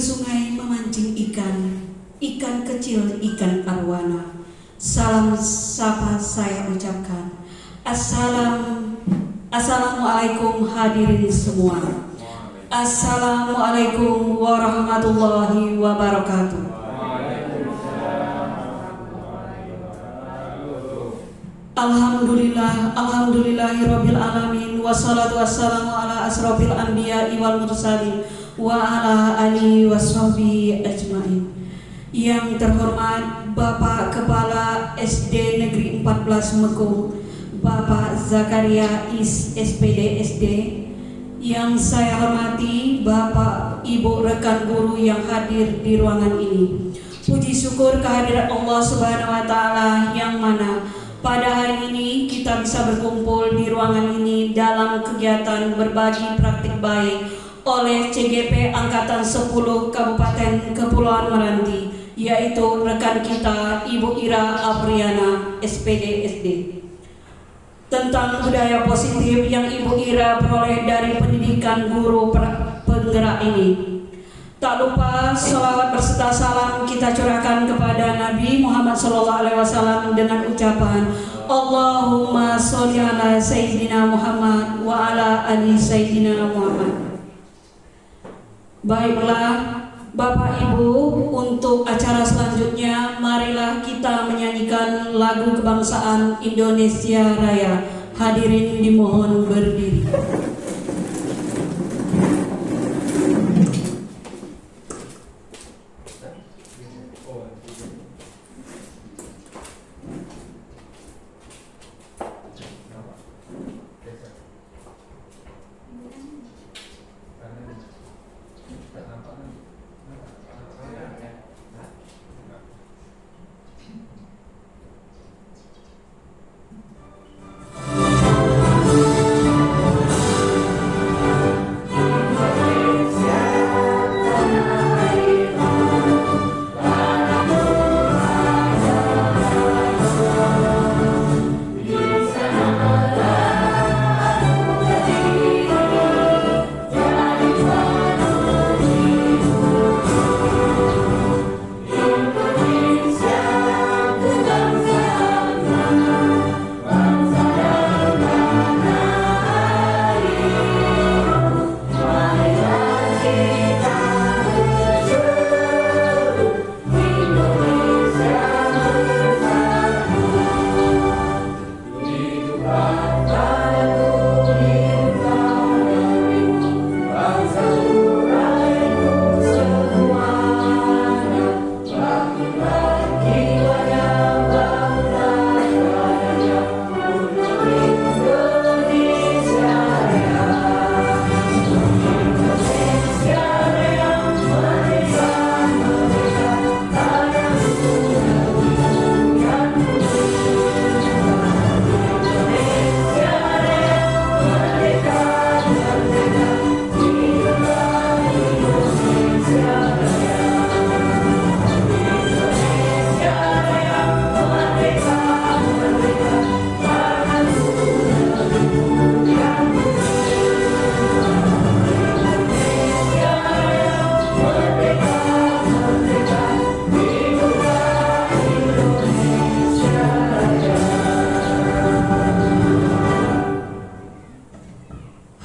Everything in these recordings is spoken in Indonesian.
sungai memancing ikan, ikan kecil, ikan arwana. Salam sapa saya ucapkan. Assalamualaikum hadirin semua. Assalamualaikum warahmatullahi wabarakatuh. Alhamdulillahirabbil alamin, wassalatu wassalamu ala asrofil anbiya'i wal mursalin wa ala alihi washabihi ajmain. Yang terhormat Bapak Kepala SD Negeri 14 Mekung, Bapak Zakaria Is SPD SD. Yang saya hormati Bapak Ibu rekan guru yang hadir di ruangan ini. Puji syukur kehadirat Allah Subhanahu wa taala yang mana pada hari ini kita bisa berkumpul di ruangan ini dalam kegiatan berbagi praktik baik oleh CGP Angkatan 10 Kabupaten Kepulauan Meranti, yaitu rekan kita Ibu Ira Apriana SPD SD. Tentang budaya positif yang Ibu Ira peroleh dari pendidikan guru penggerak ini. Tak lupa sholawat berserta salam kita curahkan kepada Nabi Muhammad SAW dengan ucapan Allahumma sholli ala Sayyidina Muhammad wa ala ali Sayyidina Muhammad. Baiklah Bapak Ibu, untuk acara selanjutnya marilah kita menyanyikan lagu kebangsaan Indonesia Raya. Hadirin dimohon berdiri.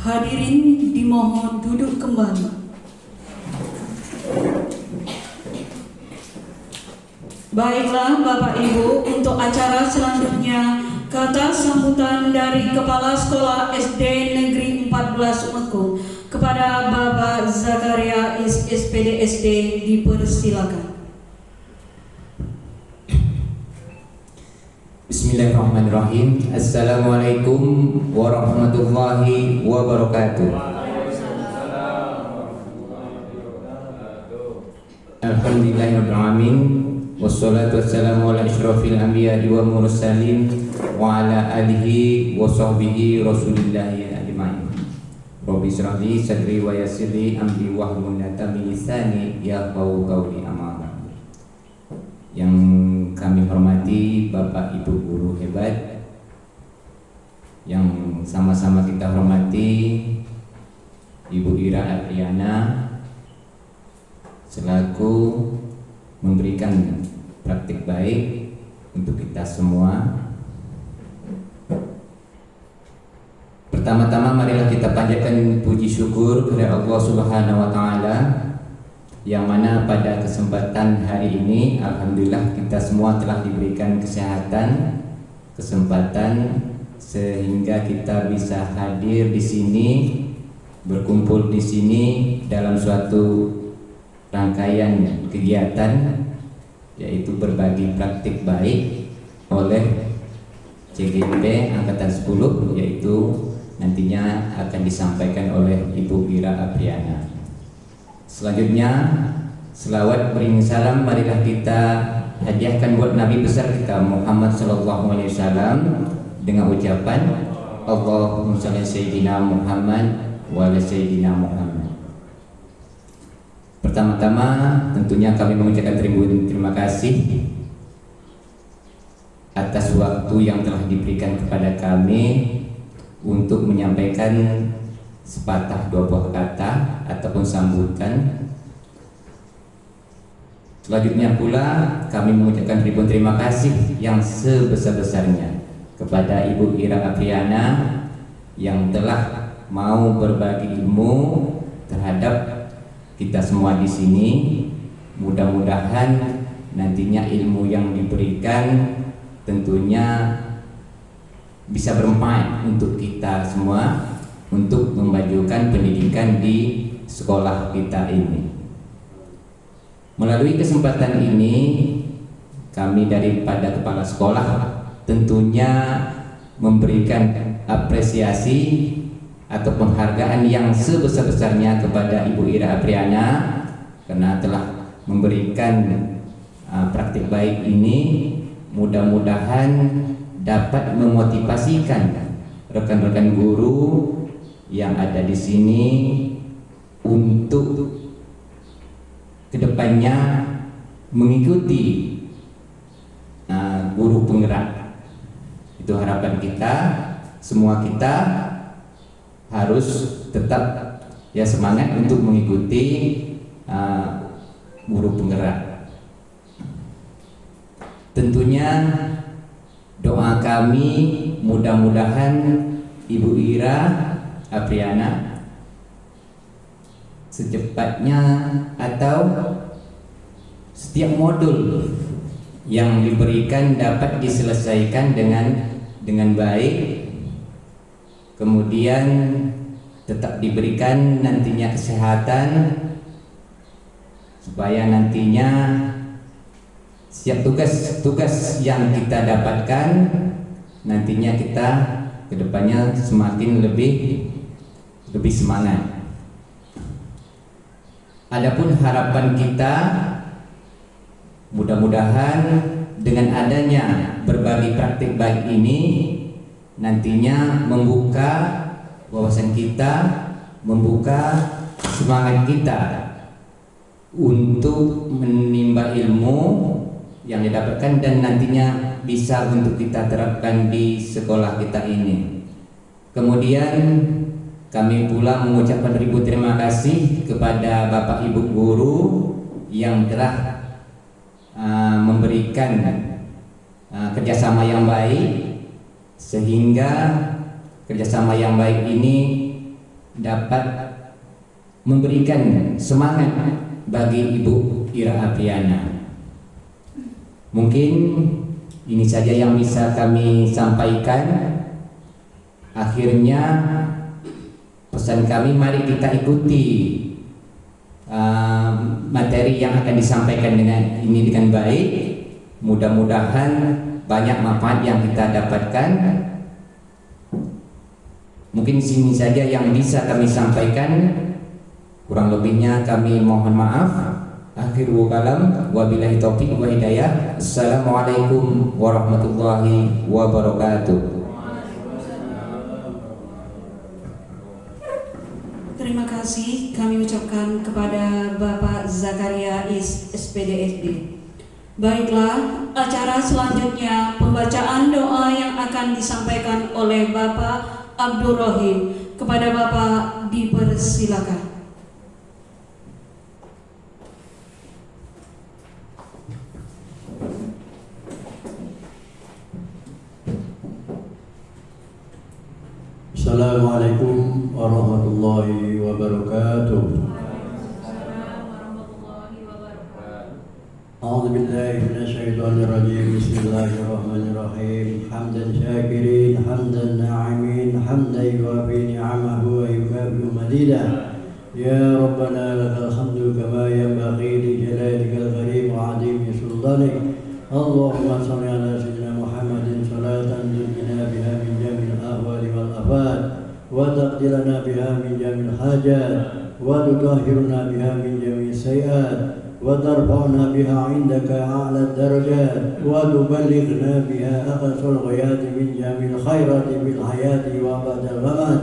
Hadirin dimohon duduk kembali. Baiklah Bapak Ibu, untuk acara selanjutnya kata sambutan dari Kepala Sekolah SD Negeri 14 Mekung kepada Bapak Zakaria Is SPD SD dipersilakan. Bismillahirrahmanirrahim. Assalamualaikum warahmatullahi wabarakatuh. Alhamdulillahirabbil alamin, wassalatu wassalamu ala asyrofil anbiya'i wal mursalin wa ala alihi wa sahbihi rasulillahi ajmain. Rabbi shrah li sadri wa yassir li amri wahlul 'uqdatam min lisani yafqahu qawli. Amma ba'du. Yang kami hormati Bapak Ibu guru hebat, yang sama-sama kita hormati Ibu Ira Apriana, selaku memberikan praktik baik untuk kita semua. Pertama-tama marilah kita panjatkan puji syukur kepada Allah Subhanahu wa taala yang mana pada kesempatan hari ini alhamdulillah kita semua telah diberikan kesehatan, kesempatan sehingga kita bisa hadir di sini, berkumpul di sini dalam suatu rangkaian kegiatan yaitu berbagi praktik baik oleh CGP Angkatan 10, yaitu nantinya akan disampaikan oleh Ibu Ira Apriana. Selanjutnya selawat beriring salam marilah kita hadiahkan buat Nabi besar kita Muhammad sallallahu alaihi wasallam dengan ucapan Allahumma shalli sayyidina Muhammad wa ala sayyidina Muhammad. Pertama-tama tentunya kami mengucapkan terima kasih atas waktu yang telah diberikan kepada kami untuk menyampaikan sepatah dua buah kata ataupun sambutan. Selanjutnya pula kami mengucapkan ribuan terima kasih yang sebesar-besarnya kepada Ibu Ira Apriana yang telah mau berbagi ilmu terhadap kita semua di sini. Mudah-mudahan nantinya ilmu yang diberikan tentunya bisa bermanfaat untuk kita semua untuk memajukan pendidikan di sekolah kita ini. Melalui kesempatan ini kami daripada kepala sekolah tentunya memberikan apresiasi atau penghargaan yang sebesar-besarnya kepada Ibu Ira Apriana karena telah memberikan praktik baik ini. Mudah-mudahan dapat memotivasikan rekan-rekan guru yang ada di sini untuk kedepannya mengikuti guru penggerak. Itu harapan kita. Semua kita harus tetap ya semangat untuk mengikuti guru penggerak. Tentunya doa kami mudah-mudahan Ibu Ira Apriana secepatnya atau setiap modul yang diberikan dapat diselesaikan dengan baik, kemudian tetap diberikan nantinya kesehatan supaya nantinya setiap tugas yang kita dapatkan nantinya kita kedepannya semakin lebih semangat. Adapun harapan kita mudah-mudahan dengan adanya berbagi praktik baik ini nantinya membuka wawasan kita, membuka semangat kita untuk menimba ilmu yang didapatkan dan nantinya bisa untuk kita terapkan di sekolah kita ini. Kemudian kami pula mengucapkan ribu terima kasih kepada Bapak Ibu guru yang telah memberikan kerjasama yang baik sehingga kerjasama yang baik ini dapat memberikan semangat bagi Ibu Ira Apriana. Mungkin ini saja yang bisa kami sampaikan. Akhirnya pesan kami mari kita ikuti materi yang akan disampaikan dengan baik. Mudah-mudahan banyak manfaat yang kita dapatkan. Mungkin sini saja yang bisa kami sampaikan. Kurang lebihnya kami mohon maaf. Akhirul kalam wabillahi taufiq wa hidayah. Assalamualaikum warahmatullahi wabarakatuh. Terima kasih kami ucapkan kepada Bapak Zakaria SPDSB. Baiklah, acara selanjutnya pembacaan doa yang akan disampaikan oleh Bapak Abdul Rohim. Kepada Bapak dipersilakan. Assalamualaikum warahmatullahi wabarakatuh. A'udzu billahi minasyaitonir rajim. Bismillahirrahmanirrahim. Hamdan syakirin, hamdan na'imin, hamdan yuwafi ni'amahu wa yukafi madidah. Ya Rabbana lakal hamdu kama yanbaghi li jalalikal karim wa 'azimi sultanik. Allahumma shalli ala sayyidina Muhammadin salatan tunjina biha min jamil ahwali wal afat wa taqdirana biha min jamil hajat wa tutahhiruna biha min jamil sayiat wa tarfa'una biha 'indaka a'la darajat wa tuballighna biha aqsal ghayat min jamil khairati bil hayati wa ba'dal mamat.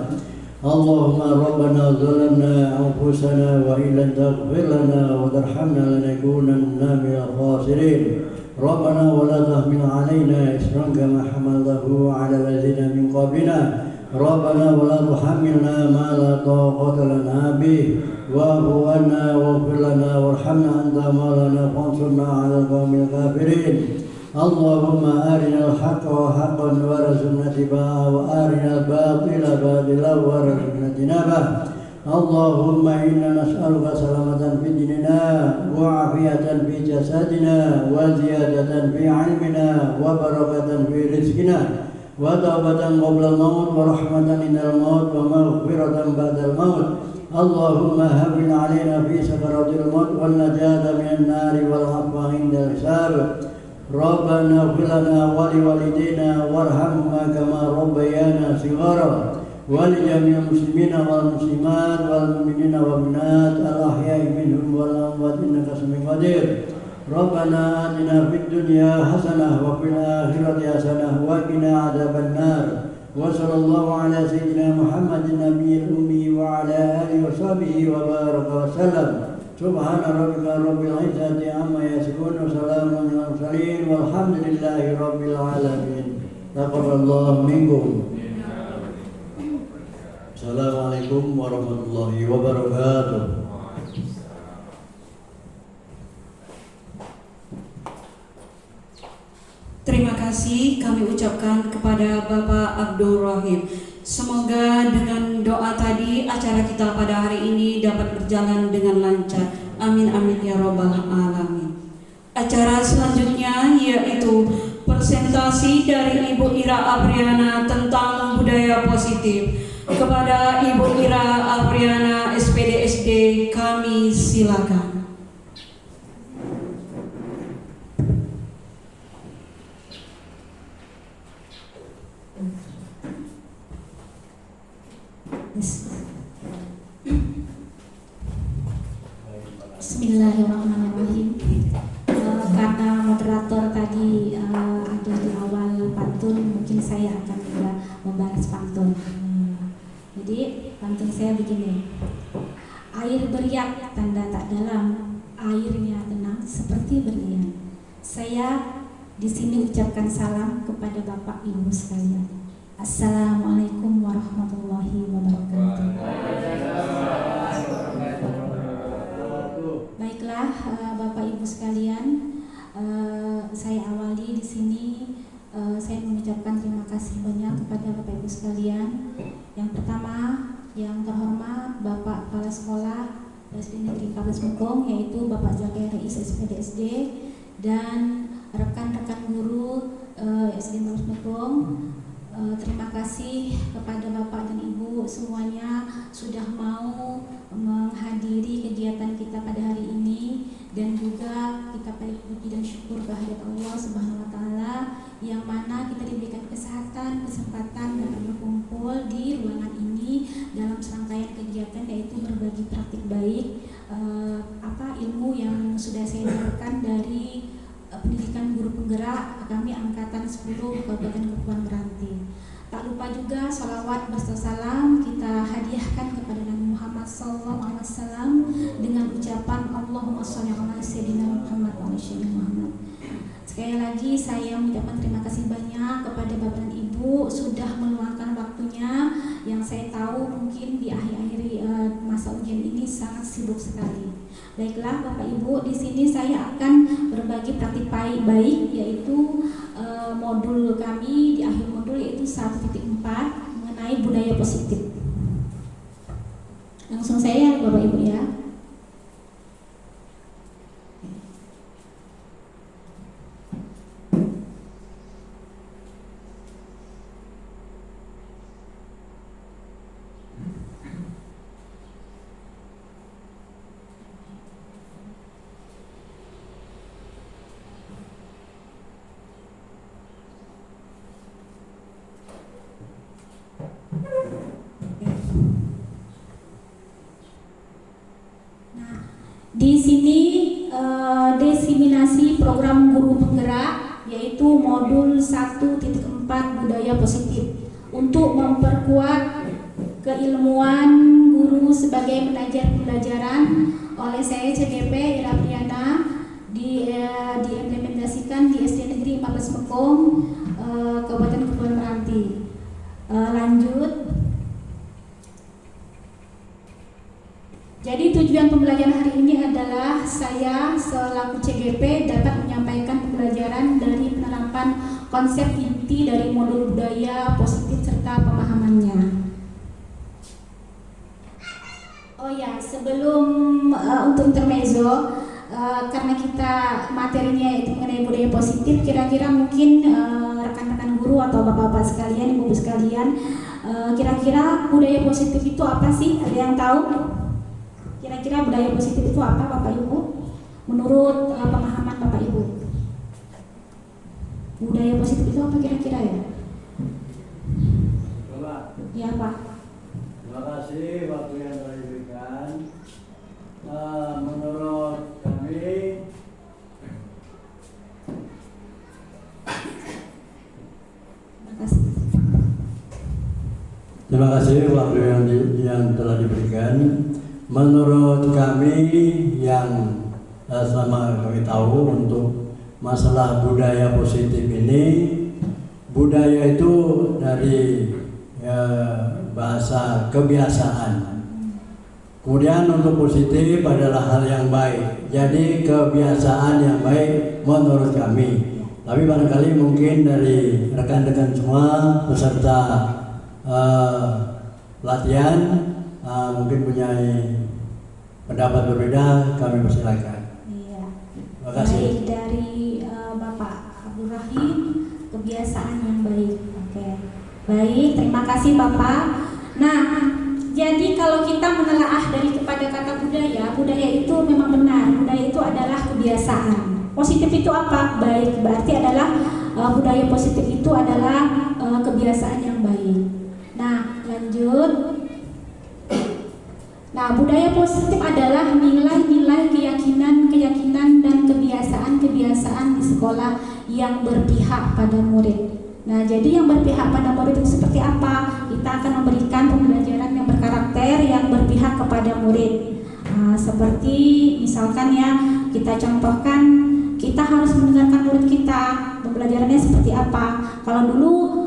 Allahumma rabbana zalamna anfusana wa illam taghfir lana wa tarhamna lanakunanna minal khasirin. Rabbana wa la tahmil 'alaina isran kama hamaltahu 'ala alladziina min qablina. Rabbana wa la tuhammilna ma la taqata lana bih wa'fu 'anna waghfir lana warhamna anta maulana fansurna 'alal qaumil kafirin. Allahumma arinal haqqa haqqan warzuqna ittiba'ahu wa arinal batila batilan warzuqna ijtinabah. Allahumma inna nas'aluka salamatan fi dinina wa afiyatan fi jasadina wa ziyadatan fi ilmina wa barakatan fi rizqina wa taubatan qabla al-maut wa rahmatan indal maut wa maghfiratan ba'dal maut. Allahumma hawwin 'alaina fi sakaratil maut wan najata minan nari wal 'afwa indal hisab. Rabbana ighfir lana wa liwalidayna warhamhuma kama rabbayana shighara. ولجميع المسلمين والمسلمات والمؤمنين والمؤمنات الأحياء منهم والأموات إنك سميع قدير. ربنا آتنا في الدنيا حسنة وفي الآخرة حسنة وقنا عذاب النار. وصلى الله على سيدنا محمد النبي الأمي وعلى آله وصحبه وبارك وسلم. سبحان ربك رب العزة عما يصفون وسلام على المرسلين والحمد لله رب العالمين. تقبل الله منكم. Assalamualaikum warahmatullahi wabarakatuh. Terima kasih kami ucapkan kepada Bapak Abdul Rahim. Semoga dengan doa tadi acara kita pada hari ini dapat berjalan dengan lancar. Amin amin ya robbal alamin. Acara selanjutnya yaitu presentasi dari Ibu Ira Apriana tentang budaya positif. Kepada Ibu Ira Apriana SPDSD kami silakan. Bismillahirrahmanirrahim. Karena moderator tadi ada di awal pantun, mungkin saya akan juga membalas pantun. Jadi pantun saya begini. Air beriak tanda tak dalam, airnya tenang seperti berlian. Saya di sini ucapkan salam kepada Bapak Ibu sekalian. Assalamualaikum warahmatullahi wabarakatuh. Baiklah Bapak Ibu sekalian, saya awali di sini. Saya mengucapkan terima kasih banyak kepada Bapak Ibu sekalian. Yang pertama, yang terhormat Bapak Kepala Sekolah SD Negeri 14 Mekong, yaitu Bapak Zakir Rais SPDSD, dan rekan-rekan guru SD 14 Mekong. Terima kasih kepada Bapak dan Ibu semuanya sudah mau menghadiri kegiatan kita pada hari ini, dan juga kita puji dan syukur kehadirat Allah Subhanahu wa taala yang mana kita diberikan kesempatan dapat berkumpul di ruangan ini dalam serangkaian kegiatan, yaitu berbagi praktik baik ilmu yang sudah saya dapatkan dari pendidikan guru penggerak kami angkatan 10 Kabupaten Kepulauan Meranti. Tak lupa juga salawat beserta salam kita hadiahkan kepada Nabi Muhammad SAW dengan ucapan Allahumma sholli ala sayyidina Muhammad wa ala sayyidina Muhammad. Sekali lagi saya mengucapkan terima kasih banyak kepada Bapak dan Ibu sudah meluangkan waktunya, yang saya tahu mungkin di akhir-akhir masa ujian ini sangat sibuk sekali. Baiklah Bapak Ibu, di sini saya akan berbagi praktik baik, yaitu modul kami di akhir modul yaitu 1.4 mengenai mengenai budaya positif. Langsung saya Bapak Ibu ya. Di sini diseminasi program guru penggerak yaitu modul 1.4 budaya positif untuk memperkuat keilmuan guru sebagai pengajar pembelajaran oleh saya CGP Ira Priana diimplementasikan di SD Negeri 14 Mekong, Kabupaten Kepulauan Meranti. Lanjut. Jadi tujuan pembelajaran hari ini adalah saya selaku CGP dapat menyampaikan pembelajaran dari penerapan konsep inti dari modul budaya positif serta pemahamannya. Oh ya, sebelum untuk intermezzo, karena kita materinya itu mengenai budaya positif, kira-kira mungkin rekan-rekan guru atau bapak-bapak sekalian, ibu-ibu sekalian, kira-kira budaya positif itu apa sih? Ada yang tahu? Kira-kira budaya positif itu apa Bapak Ibu? Menurut pemahaman Bapak Ibu, budaya positif itu apa kira-kira ya? Coba. Ya Pak. Terima kasih waktu yang telah diberikan. Menurut kami Terima kasih. terima kasih waktu yang telah diberikan. Menurut kami yang selama kami tahu untuk masalah budaya positif ini, budaya itu dari bahasa kebiasaan. Kemudian untuk positif adalah hal yang baik. Jadi kebiasaan yang baik menurut kami. Tapi barangkali mungkin dari rekan-rekan semua peserta latihan mungkin punya pendapat berbeda, kami persilakan. Iya. Terima kasih. Baik dari Bapak Abdul Rahim, kebiasaan yang baik. Oke. Baik, terima kasih Bapak. Nah, jadi kalau kita menelaah dari kepada kata budaya, budaya itu memang benar. Budaya itu adalah kebiasaan. Positif itu apa? Baik. Berarti adalah budaya positif itu adalah kebiasaan yang baik. Nah, lanjut. Nah, budaya positif adalah nilai-nilai, keyakinan dan kebiasaan-kebiasaan di sekolah yang berpihak pada murid. Nah, jadi yang berpihak pada murid itu seperti apa? Kita akan memberikan pembelajaran yang berkarakter, yang berpihak kepada murid. Seperti misalkan ya, kita contohkan, kita harus mendengarkan murid kita. Pembelajarannya seperti apa? Kalau dulu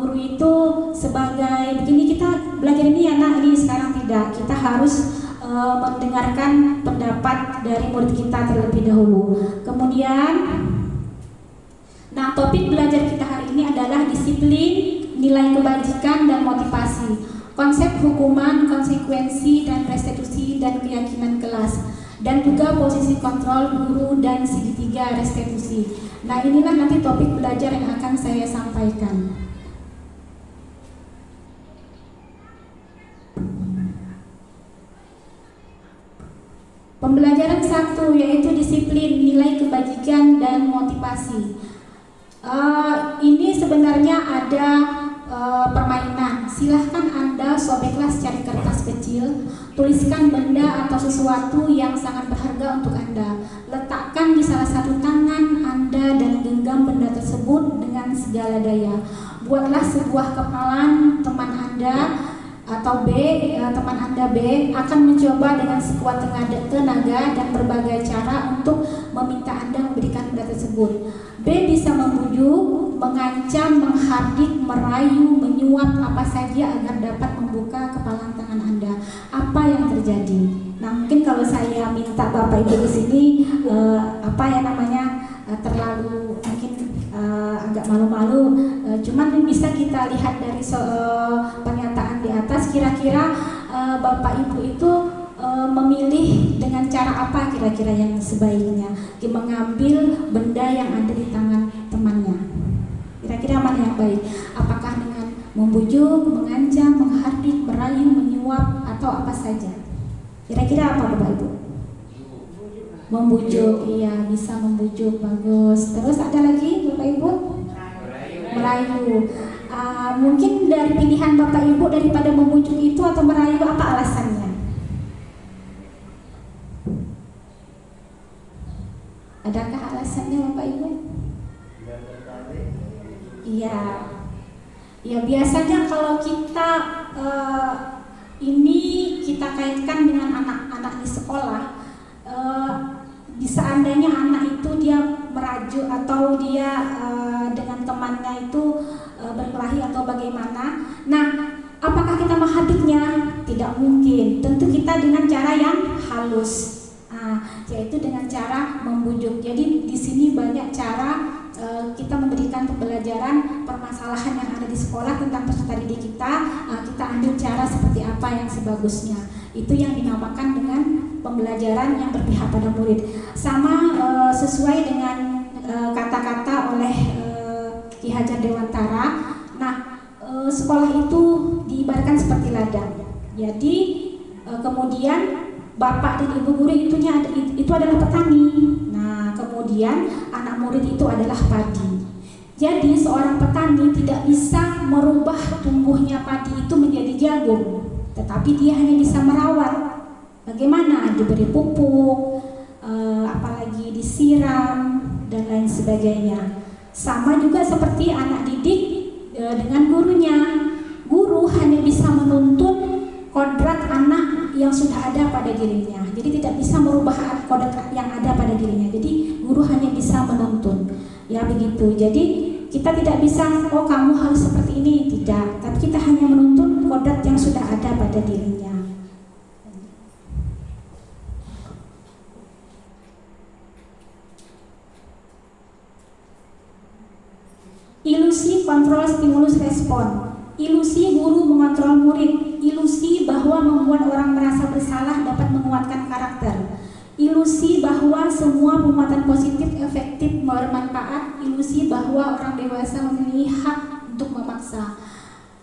guru itu sebagai begini, kita belajar ini ya nak, ini sekarang tidak. Kita harus mendengarkan pendapat dari murid kita terlebih dahulu. Kemudian, nah topik belajar kita hari ini adalah disiplin, nilai kebajikan dan motivasi, konsep hukuman, konsekuensi dan restitusi dan keyakinan kelas, dan juga posisi kontrol guru dan segitiga restitusi. Nah inilah nanti topik belajar yang akan saya sampaikan. Pembelajaran 1 yaitu disiplin, nilai kebajikan dan motivasi. Ini sebenarnya ada permainan. Silahkan Anda sobeklah secari kertas kecil, tuliskan benda atau sesuatu yang sangat berharga untuk Anda. Letakkan di salah satu tangan Anda dan genggam benda tersebut dengan segala daya. Buatlah sebuah kepalan. Teman Anda atau teman Anda B akan mencoba dengan sekuat tenaga dan berbagai cara untuk meminta Anda memberikan benda tersebut. B bisa membujuk, mengancam, menghardik, merayu, menyuap apa saja agar dapat membuka kepalan tangan Anda. Apa yang terjadi? Nah, mungkin kalau saya minta Bapak Ibu di sini terlalu mungkin agak malu-malu, cuman bisa kita kita lihat dari pernyataan di atas, kira-kira Bapak Ibu itu memilih dengan cara apa kira-kira yang sebaiknya mengambil benda yang ada di tangan temannya? Kira-kira mana yang baik? Apakah dengan membujuk, mengancam, menghardik, merayu, menyuap, atau apa saja? Kira-kira apa Bapak Ibu? Membujuk, iya, bisa membujuk, bagus. Terus ada lagi Bapak Ibu? Merayu. Mungkin dari pilihan Bapak Ibu daripada membujuk itu atau merayu, apa alasannya? Adakah alasannya Bapak Ibu? Iya. Ya biasanya kalau kita ini kita kaitkan dengan anak-anak di sekolah, seandainya anak itu dia merajuk atau dia dengan temannya itu berkelahi atau bagaimana. Nah, apakah kita menghadiknya? Tidak mungkin. Tentu kita dengan cara yang halus, yaitu dengan cara membujuk. Jadi di sini banyak cara kita memberikan pembelajaran permasalahan yang ada di sekolah tentang peserta didik kita. Kita ambil cara seperti apa yang sebagusnya. Itu yang dinamakan dengan pembelajaran yang berpihak pada murid. Sama sesuai dengan kata-kata oleh Ki Hajar Dewantara. Nah, sekolah itu diibaratkan seperti ladang. Jadi kemudian bapak dan ibu guru itu adalah petani. Nah, kemudian anak murid itu adalah padi. Jadi seorang petani tidak bisa merubah tumbuhnya padi itu menjadi jagung, tetapi dia hanya bisa merawat. Bagaimana? Diberi pupuk, apalagi disiram dan lain sebagainya. Sama juga seperti anak didik dengan gurunya. Guru hanya bisa menuntun kodrat anak yang sudah ada pada dirinya. Jadi tidak bisa merubah kodrat yang ada pada dirinya. Jadi guru hanya bisa menuntun. Ya begitu. Jadi kita tidak bisa, oh kamu harus seperti ini, tidak. Tapi kita hanya menuntun kodrat yang sudah ada pada dirinya. Ilusi kontrol stimulus respon. Ilusi guru mengontrol murid. Ilusi bahwa membuat orang merasa bersalah dapat menguatkan karakter. Ilusi bahwa semua penguatan positif efektif bermanfaat. Ilusi bahwa orang dewasa memiliki hak untuk memaksa.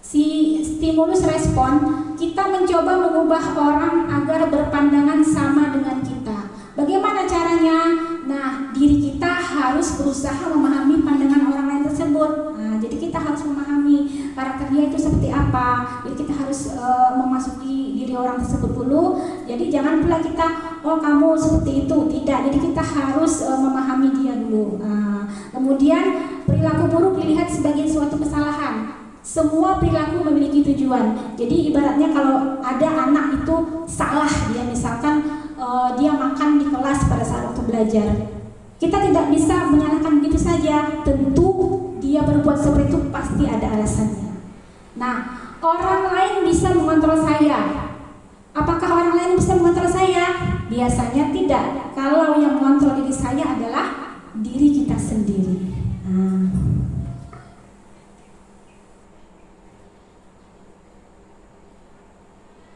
Si stimulus respon, kita mencoba mengubah orang agar berpandangan sama dengan kita. Bagaimana caranya? Nah, diri kita harus berusaha memahami pandangan orang lain tersebut. Nah, jadi kita harus memahami karakter dia itu seperti apa. Jadi kita harus memasuki diri orang tersebut dulu. Jadi jangan pula kita, oh kamu seperti itu, tidak. Jadi kita harus memahami dia dulu. Nah, kemudian perilaku buruk dilihat sebagai suatu kesalahan. Semua perilaku memiliki tujuan. Jadi ibaratnya kalau ada anak itu salah, dia misalkan dia makan di kelas pada saat waktu belajar, kita tidak bisa menyalahkan begitu saja. Tentu dia berbuat seperti itu pasti ada alasannya. Nah, orang lain bisa mengontrol saya. Apakah orang lain bisa mengontrol saya? Biasanya tidak. Kalau yang mengontrol diri saya adalah diri kita sendiri.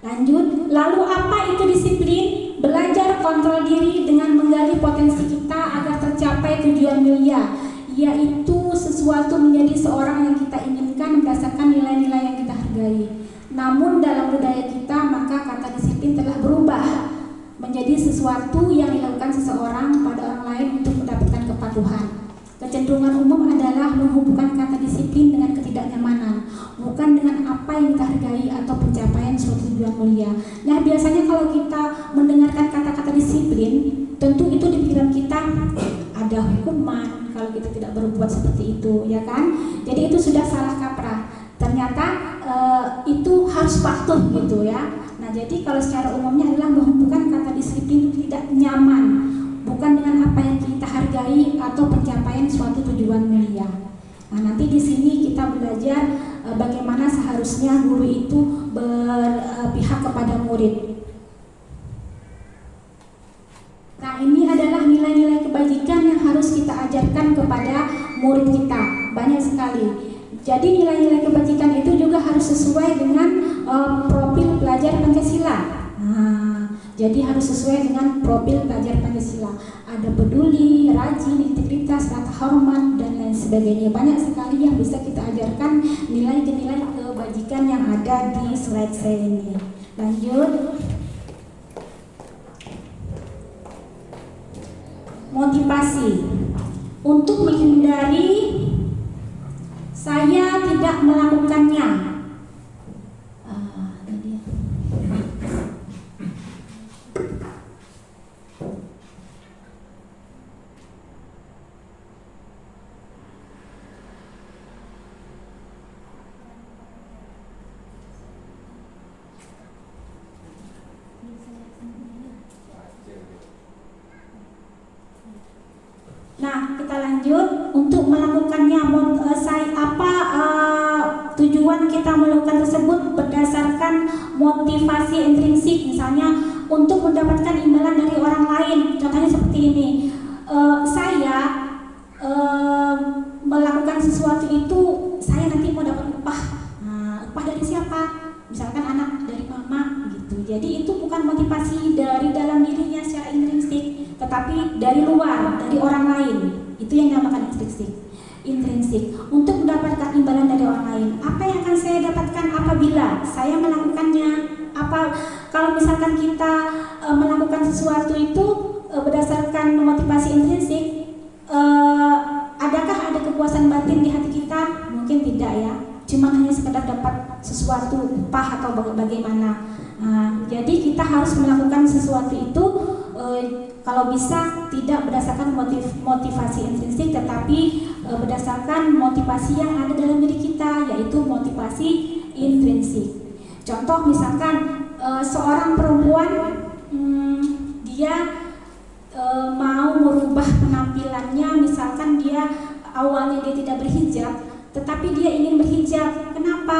Lanjut, lalu apa itu disiplin? Belajar kontrol diri dengan menggali potensi kita agar tercapai tujuan mulia, yaitu sesuatu menjadi seorang yang kita inginkan berdasarkan nilai-nilai yang kita hargai. Namun dalam budaya kita, maka kata disiplin telah berubah menjadi sesuatu yang dilakukan seseorang pada orang lain untuk mendapatkan kepatuhan. Kecenderungan umum adalah menghubungkan kata disiplin dengan ketidaknyamanan, bukan dengan apa yang kita hargai atau pencapaian suatu tujuan mulia. Nah, biasanya kalau kita mendengarkan kata-kata disiplin, tentu itu di pikiran kita ada hukuman kalau kita tidak berbuat seperti itu, ya kan? Jadi itu sudah salah kaprah. Ternyata itu harus patuh gitu ya. Nah, jadi kalau secara umumnya adalah menghubungkan kata disiplin itu tidak nyaman, bukan dengan apa yang kita hargai atau pencapaian suatu tujuan mulia. Nah, nanti di sini kita belajar bagaimana seharusnya guru itu berpihak kepada murid. Nah, ini adalah nilai-nilai kebajikan yang harus kita ajarkan kepada murid kita. Banyak sekali. Jadi nilai-nilai kebajikan itu juga harus sesuai dengan profil pelajar Pancasila. Jadi harus sesuai dengan profil pelajar Pancasila. Ada peduli, rajin, integritas, rasa hormat, dan lain sebagainya. Banyak sekali yang bisa kita ajarkan nilai-nilai kebajikan yang ada di slide saya ini. Lanjut. Motivasi. Untuk menghindari saya tidak melakukannya. Ini dia. Nah, kita lanjut untuk melakukannya. Tujuan kita melakukan tersebut berdasarkan motivasi intrinsik, misalnya untuk mendapatkan imbalan dari orang lain. Contohnya seperti ini, saya melakukan sesuatu itu, saya nanti mau dapat upah. Upah dari siapa? Misalkan anak dari mama gitu. Jadi itu bukan motivasi dari dalam dirinya secara intrinsik, tetapi dari luar, dari orang lain. Itu yang dinamakan intrinsik. Untuk mendapatkan imbalan dari orang lain, apa yang akan saya dapatkan apabila saya melakukannya? Kalau misalkan kita melakukan sesuatu itu berdasarkan motivasi intrinsik, adakah ada kepuasan batin di hati kita? Mungkin tidak ya. Cuma hanya sekedar dapat sesuatu upah atau bagaimana. Jadi kita harus melakukan sesuatu itu kalau bisa tidak berdasarkan motivasi intrinsik, tetapi berdasarkan motivasi yang ada dalam diri kita, yaitu motivasi intrinsik. Contoh misalkan seorang perempuan dia mau merubah penampilannya, misalkan dia awalnya dia tidak berhijab, tetapi dia ingin berhijab. Kenapa?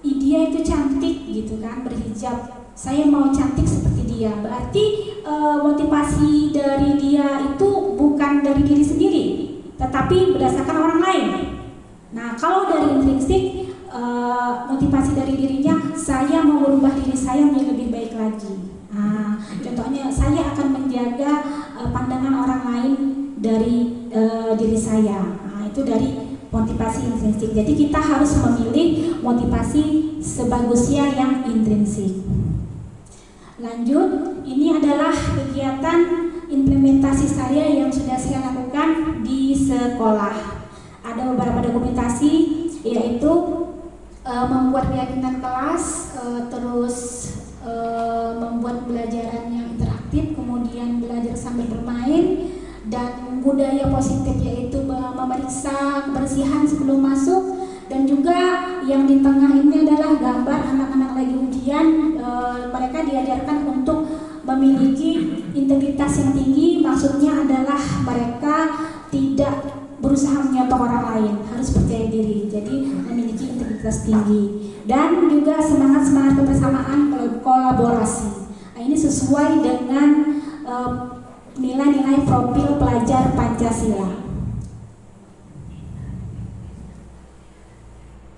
Dia itu cantik gitu kan, berhijab. Saya mau cantik seperti dia. Berarti motivasi dari dia itu bukan dari diri sendiri, tetapi berdasarkan orang lain. Nah, kalau dari intrinsik, motivasi dari dirinya, saya mau merubah diri saya menjadi lebih baik lagi. Contohnya, saya akan menjaga pandangan orang lain dari diri saya. Itu dari motivasi intrinsik. Jadi kita harus memilih motivasi sebagusnya yang intrinsik. Lanjut, ini adalah kegiatan implementasi saya yang sudah saya lakukan di sekolah. Ada beberapa dokumentasi, yaitu membuat keyakinan kelas, terus membuat pembelajaran yang interaktif, kemudian belajar sambil bermain, dan budaya positif yaitu memeriksa kebersihan sebelum masuk, dan juga yang di tengah ini adalah gambar anak-anak lagi ujian. Mereka diajarkan untuk memiliki integritas yang tinggi, maksudnya adalah mereka tidak berusaha menyontoh orang lain, harus percaya diri, jadi memiliki integritas tinggi, dan juga semangat kebersamaan, kolaborasi. Ini sesuai dengan nilai-nilai profil pelajar Pancasila.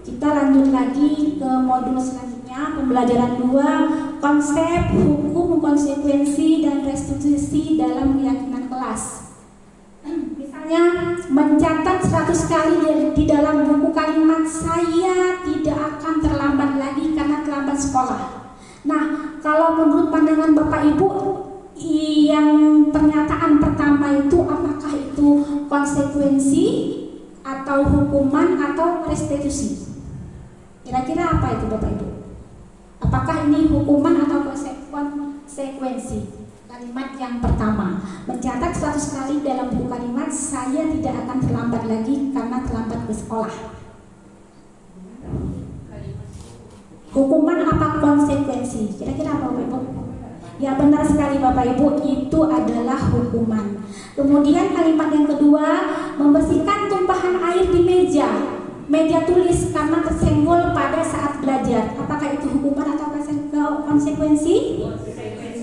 Kita lanjut lagi ke modul selanjutnya, pembelajaran 2, konsep, hukum, konsekuensi, dan restitusi dalam keyakinan kelas. Misalnya, mencatat 100 kali di dalam buku kalimat, saya tidak akan terlambat lagi karena terlambat sekolah. Nah, kalau menurut pandangan Bapak Ibu, yang pernyataan pertama itu apakah itu konsekuensi atau hukuman atau restitusi? Kira-kira apa itu Bapak Ibu? Apakah ini hukuman atau konsekuensi? Kalimat yang pertama, mencatat 100 kali dalam buku kalimat, saya tidak akan terlambat lagi karena terlambat ke sekolah. Hukuman apa konsekuensi? Kira-kira apa Bapak Ibu? Ya, benar sekali Bapak Ibu, itu adalah hukuman. Kemudian kalimat yang kedua, membersihkan tumpahan air di meja tulis karena tersenggol pada saat belajar. Apakah itu hukuman atau konsekuensi?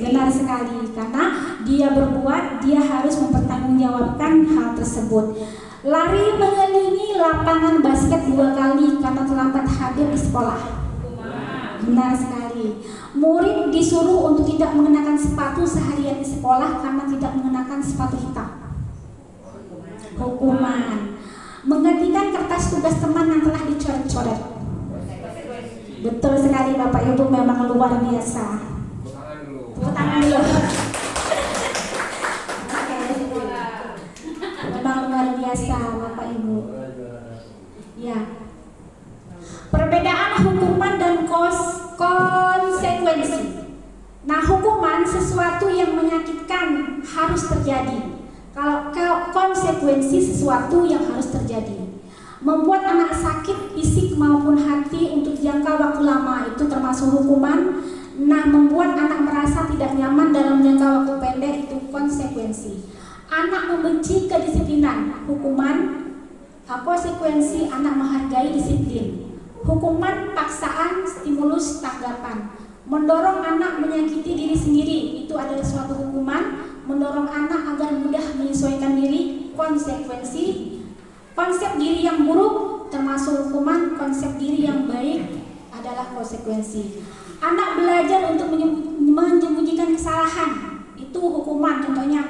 Benar sekali, karena dia berbuat, dia harus mempertanggungjawabkan hal tersebut. Lari mengelilingi lapangan basket 2 kali karena terlambat hadir di sekolah. Benar sekali. Murid disuruh untuk tidak mengenakan sepatu seharian di sekolah karena tidak mengenakan sepatu hitam. Hukuman. Menggantikan kertas tugas teman yang telah dicoret-coret. Betul sekali Bapak Ibu, memang luar biasa. Tepuk tangan dulu. Memang luar biasa Bapak Ibu. Ya. Perbedaan hukuman dan konsekuensi. Nah, hukuman sesuatu yang menyakitkan harus terjadi. Kalau konsekuensi sesuatu yang harus terjadi. Membuat anak sakit fisik maupun hati untuk jangka waktu lama itu termasuk hukuman. Nah, membuat anak merasa tidak nyaman dalam jangka waktu pendek itu konsekuensi. Anak membenci kedisiplinan, hukuman. Konsekuensi anak menghargai disiplin. Hukuman paksaan, stimulus tanggapan. Mendorong anak menyakiti diri sendiri itu adalah suatu hukuman. Mendorong anak agar mudah menyesuaikan diri, konsekuensi. Konsep diri yang buruk termasuk hukuman. Konsep diri yang baik adalah konsekuensi. Anak belajar untuk menyembunyikan kesalahan itu hukuman. Contohnya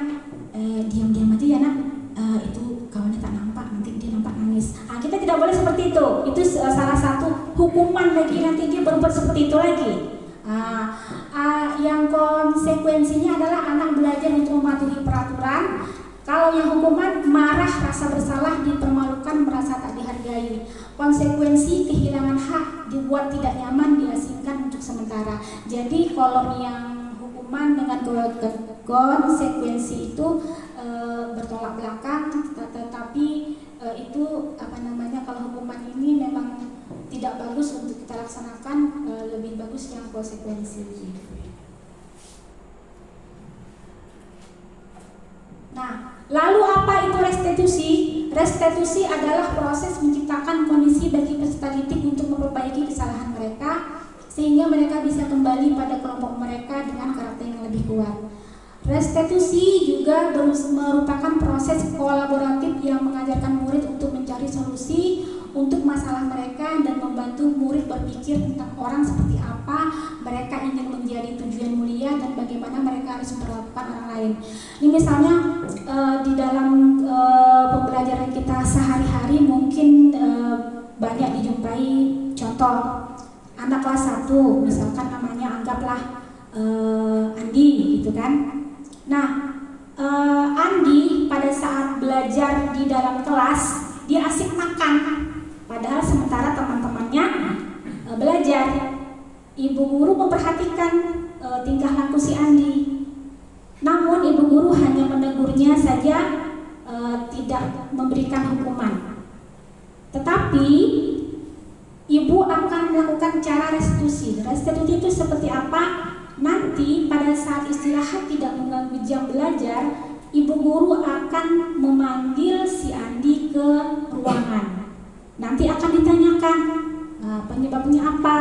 diam-diam aja ya nak, itu kawannya tak nampak, nanti dia nampak nangis. Kita tidak boleh seperti itu. Itu salah satu hukuman lagi, nanti dia berbuat seperti itu lagi. Yang konsekuensinya adalah anak belajar untuk mematuhi peraturan. Kalau yang hukuman, marah, rasa bersalah, dipermalukan, merasa tak dihargai. Konsekuensi kehilangan hak, dibuat tidak nyaman, diasingkan untuk sementara. Jadi kalau yang hukuman dengan konsekuensi itu bertolak belakang, tetapi itu kalau hukuman ini memang tidak bagus untuk kita laksanakan, lebih bagus yang konsekuensi. Nah, lalu apa itu restitusi? Restitusi adalah proses menciptakan kondisi bagi peserta didik untuk memperbaiki kesalahan mereka sehingga mereka bisa kembali pada kelompok mereka dengan karakter yang lebih kuat. Restitusi juga merupakan proses kolaboratif yang mengajarkan murid untuk mencari solusi untuk masalah mereka dan membantu murid berpikir tentang orang seperti apa mereka ingin menjadi tujuan mulia dan bagaimana mereka harus memperlakukan orang lain. Ini misalnya di dalam pembelajaran kita sehari-hari mungkin banyak dijumpai contoh anak kelas 1 misalkan namanya anggaplah Andi gitu kan. Nah, Andi pada saat belajar di dalam kelas dia asik makan, padahal sementara teman-temannya belajar. Ibu guru memperhatikan tingkah laku si Andi, namun ibu guru hanya menegurnya saja, tidak memberikan hukuman. Tetapi ibu akan melakukan cara restitusi. Restitusi itu seperti apa? Nanti pada saat istirahat tidak mengganggu jam belajar, ibu guru akan memanggil si Andi ke ruangan. Nanti akan ditanyakan penyebabnya apa.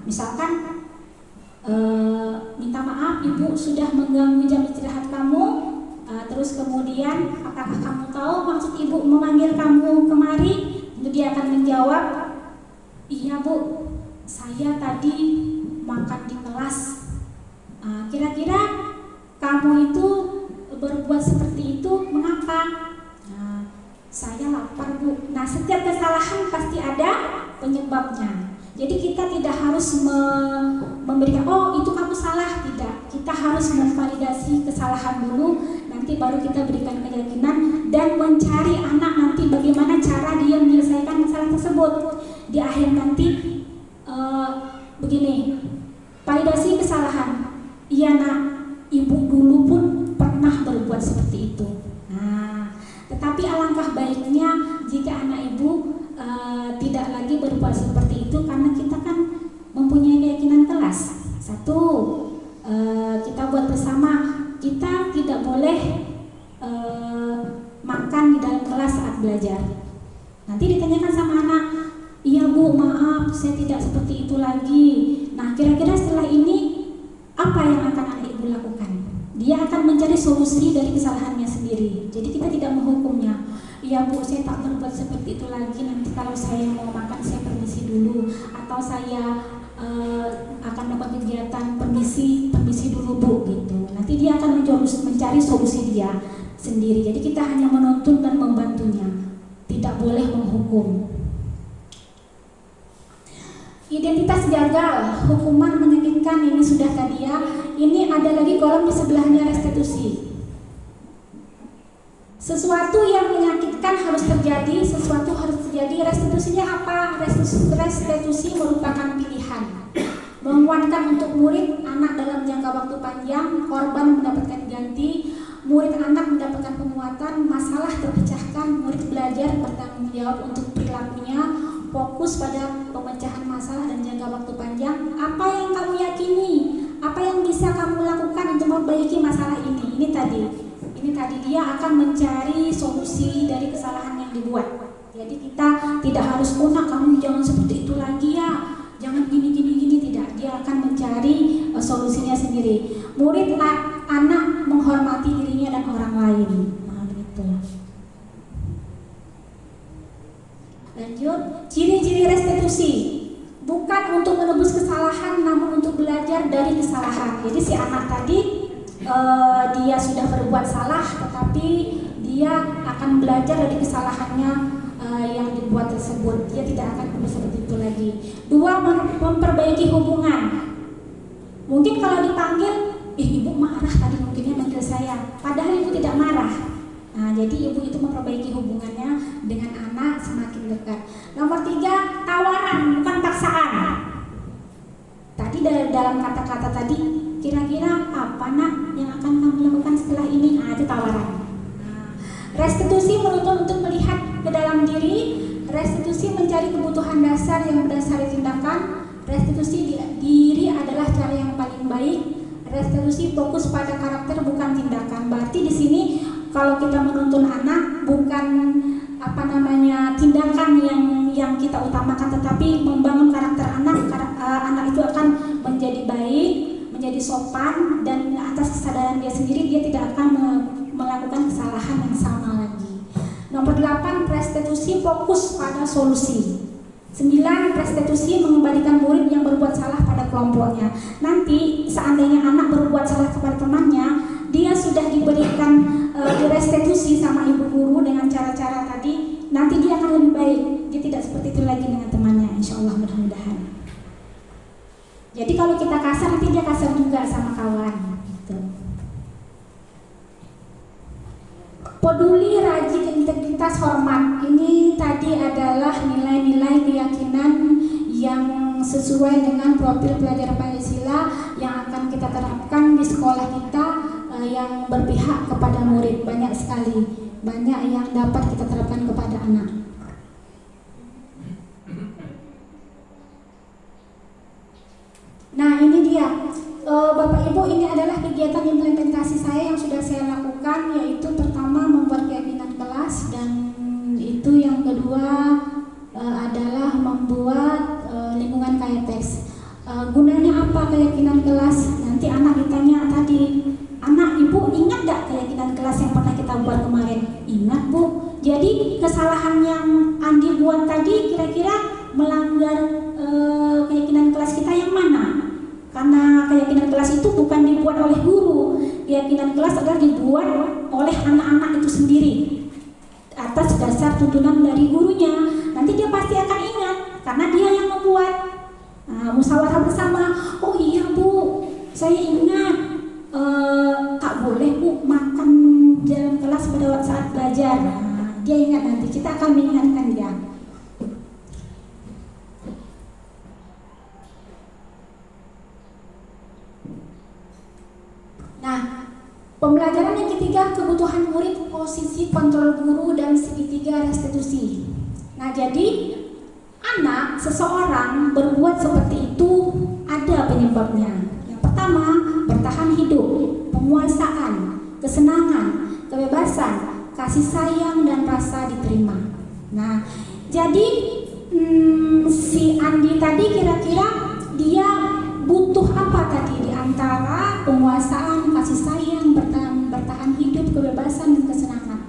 Misalkan minta maaf ibu sudah mengganggu jam istirahat kamu. Terus kemudian apakah kamu tahu maksud ibu memanggil kamu kemari? Dia akan menjawab, iya bu, saya tadi makan di kelas. Kira-kira kamu itu berbuat seperti itu mengapa? Saya lapar bu. Nah, setiap kesalahan pasti ada penyebabnya. Jadi kita tidak harus memberikan itu kamu salah, tidak. Kita harus memvalidasi kesalahan dulu, nanti baru kita berikan keyakinan dan mencari anak nanti bagaimana cara dia menyelesaikan masalah tersebut. Di akhir nanti begini, validasi kesalahan. Iya nak, ibu dulu pun pernah berbuat seperti itu. Nah, tetapi alangkah baiknya jika anak ibu tidak lagi berbuat seperti itu, karena kita kan mempunyai keyakinan kelas. Satu, kita buat bersama, kita tidak boleh makan di dalam kelas saat belajar. Nanti ditanyakan sama anak, iya bu, maaf, saya tidak seperti itu lagi. Nah, kira-kira setelah ini apa yang akan anak ibu lakukan? Dia akan mencari solusi dari kesalahannya sendiri. Jadi kita tidak menghukumnya. iya Bu, saya tak berbuat seperti itu lagi, nanti kalau saya mau makan saya permisi dulu, atau saya akan melakukan kegiatan permisi dulu Bu gitu. Nanti dia akan mencari solusi dia sendiri. Jadi kita hanya menuntun dan membantunya, tidak boleh menghukum. Identitas gagal, hukuman menyakitkan, ini sudah tadi ya. Ini ada lagi kolom di sebelahnya, restitusi. Sesuatu yang menyakitkan harus terjadi, sesuatu harus terjadi. Restitusinya apa? Restitusi merupakan pilihan. Menguatkan untuk murid, anak dalam jangka waktu panjang, korban mendapatkan ganti, murid anak mendapatkan penguatan, masalah terpecahkan, murid belajar bertanggung jawab untuk perilakunya, fokus pada pemecahan masalah dan jangka waktu panjang. Apa yang kamu yakini? Apa yang bisa kamu lakukan untuk memperbaiki masalah ini? Ini tadi dia akan mencari solusi dari kesalahan yang dibuat. Jadi kita tidak harus kamu jangan seperti itu lagi ya, jangan gini, tidak. Dia akan mencari solusinya sendiri. Murid anak menghormati dirinya dan orang lain. Nah, begitu. Lanjut, ciri-ciri restitusi. Bukan untuk menebus kesalahan, namun untuk belajar dari kesalahan. Jadi si anak tadi dia sudah berbuat salah, tetapi dia akan belajar dari kesalahannya yang dibuat tersebut. Dia tidak akan seperti itu lagi. 2, memperbaiki hubungan. Mungkin kalau dipanggil, ibu marah tadi mungkinnya manggil saya, padahal ibu tidak marah. Nah, jadi ibu itu memperbaiki hubungannya dengan anak semakin dekat. Nomor 3, tawaran bukan paksaan. Tadi dalam kata-kata tadi, kira-kira apa nak yang akan kamu lakukan setelah ini? Itu tawaran. Restitusi menuntut untuk melihat ke dalam diri. Restitusi mencari kebutuhan dasar yang berdasar tindakan. Restitusi diri adalah cara yang paling baik. Restitusi fokus pada karakter bukan tindakan. Berarti di sini kalau kita menuntun anak bukan tindakan yang kita utamakan, tetapi membangun karakter anak. Anak itu akan menjadi baik, menjadi sopan, dan atas kesadaran dia sendiri dia tidak akan melakukan kesalahan yang sama lagi. Nomor 8, restitusi fokus pada solusi. 9, restitusi mengembalikan murid yang berbuat salah pada kelompoknya. Nanti seandainya anak berbuat salah kepada temannya, dia sudah diberikan direstitusi sama ibu guru dengan cara-cara tadi, nanti dia akan lebih baik. Dia tidak seperti itu lagi dengan temannya, insya Allah, mudah-mudahan. Jadi kalau kita kasar, nanti dia kasar juga sama kawan gitu. Peduli, rajin, integritas, hormat. Ini tadi adalah nilai-nilai keyakinan yang sesuai dengan profil pelajar Pancasila yang akan kita terapkan di sekolah kita, yang berpihak kepada murid. Banyak sekali, banyak yang dapat kita terapkan kepada anak. Nah, ini dia Bapak Ibu, ini adalah kegiatan implementasi saya yang sudah saya lakukan, yaitu pertama membuat keyakinan kelas, dan itu yang kedua adalah membuat lingkungan KTEX. Gunanya apa keyakinan kelas? Nanti anak ditanya tadi, anak ibu ingat gak keyakinan kelas yang pernah kita buat kemarin? Ingat Bu. Jadi kesalahan yang Andi buat tadi kira-kira melanggar keyakinan kelas kita yang mana? Karena keyakinan kelas itu bukan dibuat oleh guru, keyakinan kelas adalah dibuat oleh anak-anak itu sendiri atas dasar tuntunan dari gurunya. Nanti dia pasti akan ingat karena dia yang membuat. Musyawarah bersama, oh iya Bu, saya ingat tak boleh Bu makan dalam kelas pada saat belajar. Dia ingat, nanti kita akan mengingatkan dia. Nah, pembelajaran yang ketiga, kebutuhan murid, posisi kontrol guru, dan segitiga restitusi. Nah, jadi anak seseorang berbuat seperti itu ada penyebabnya. Yang pertama, bertahan hidup, penguasaan, kesenangan, kebebasan, kasih sayang, dan rasa diterima. Nah, jadi si Andi tadi kira-kira dia butuh apa tadi di antara penguasaan, kasih sayang, bertahan hidup, kebebasan, dan kesenangan?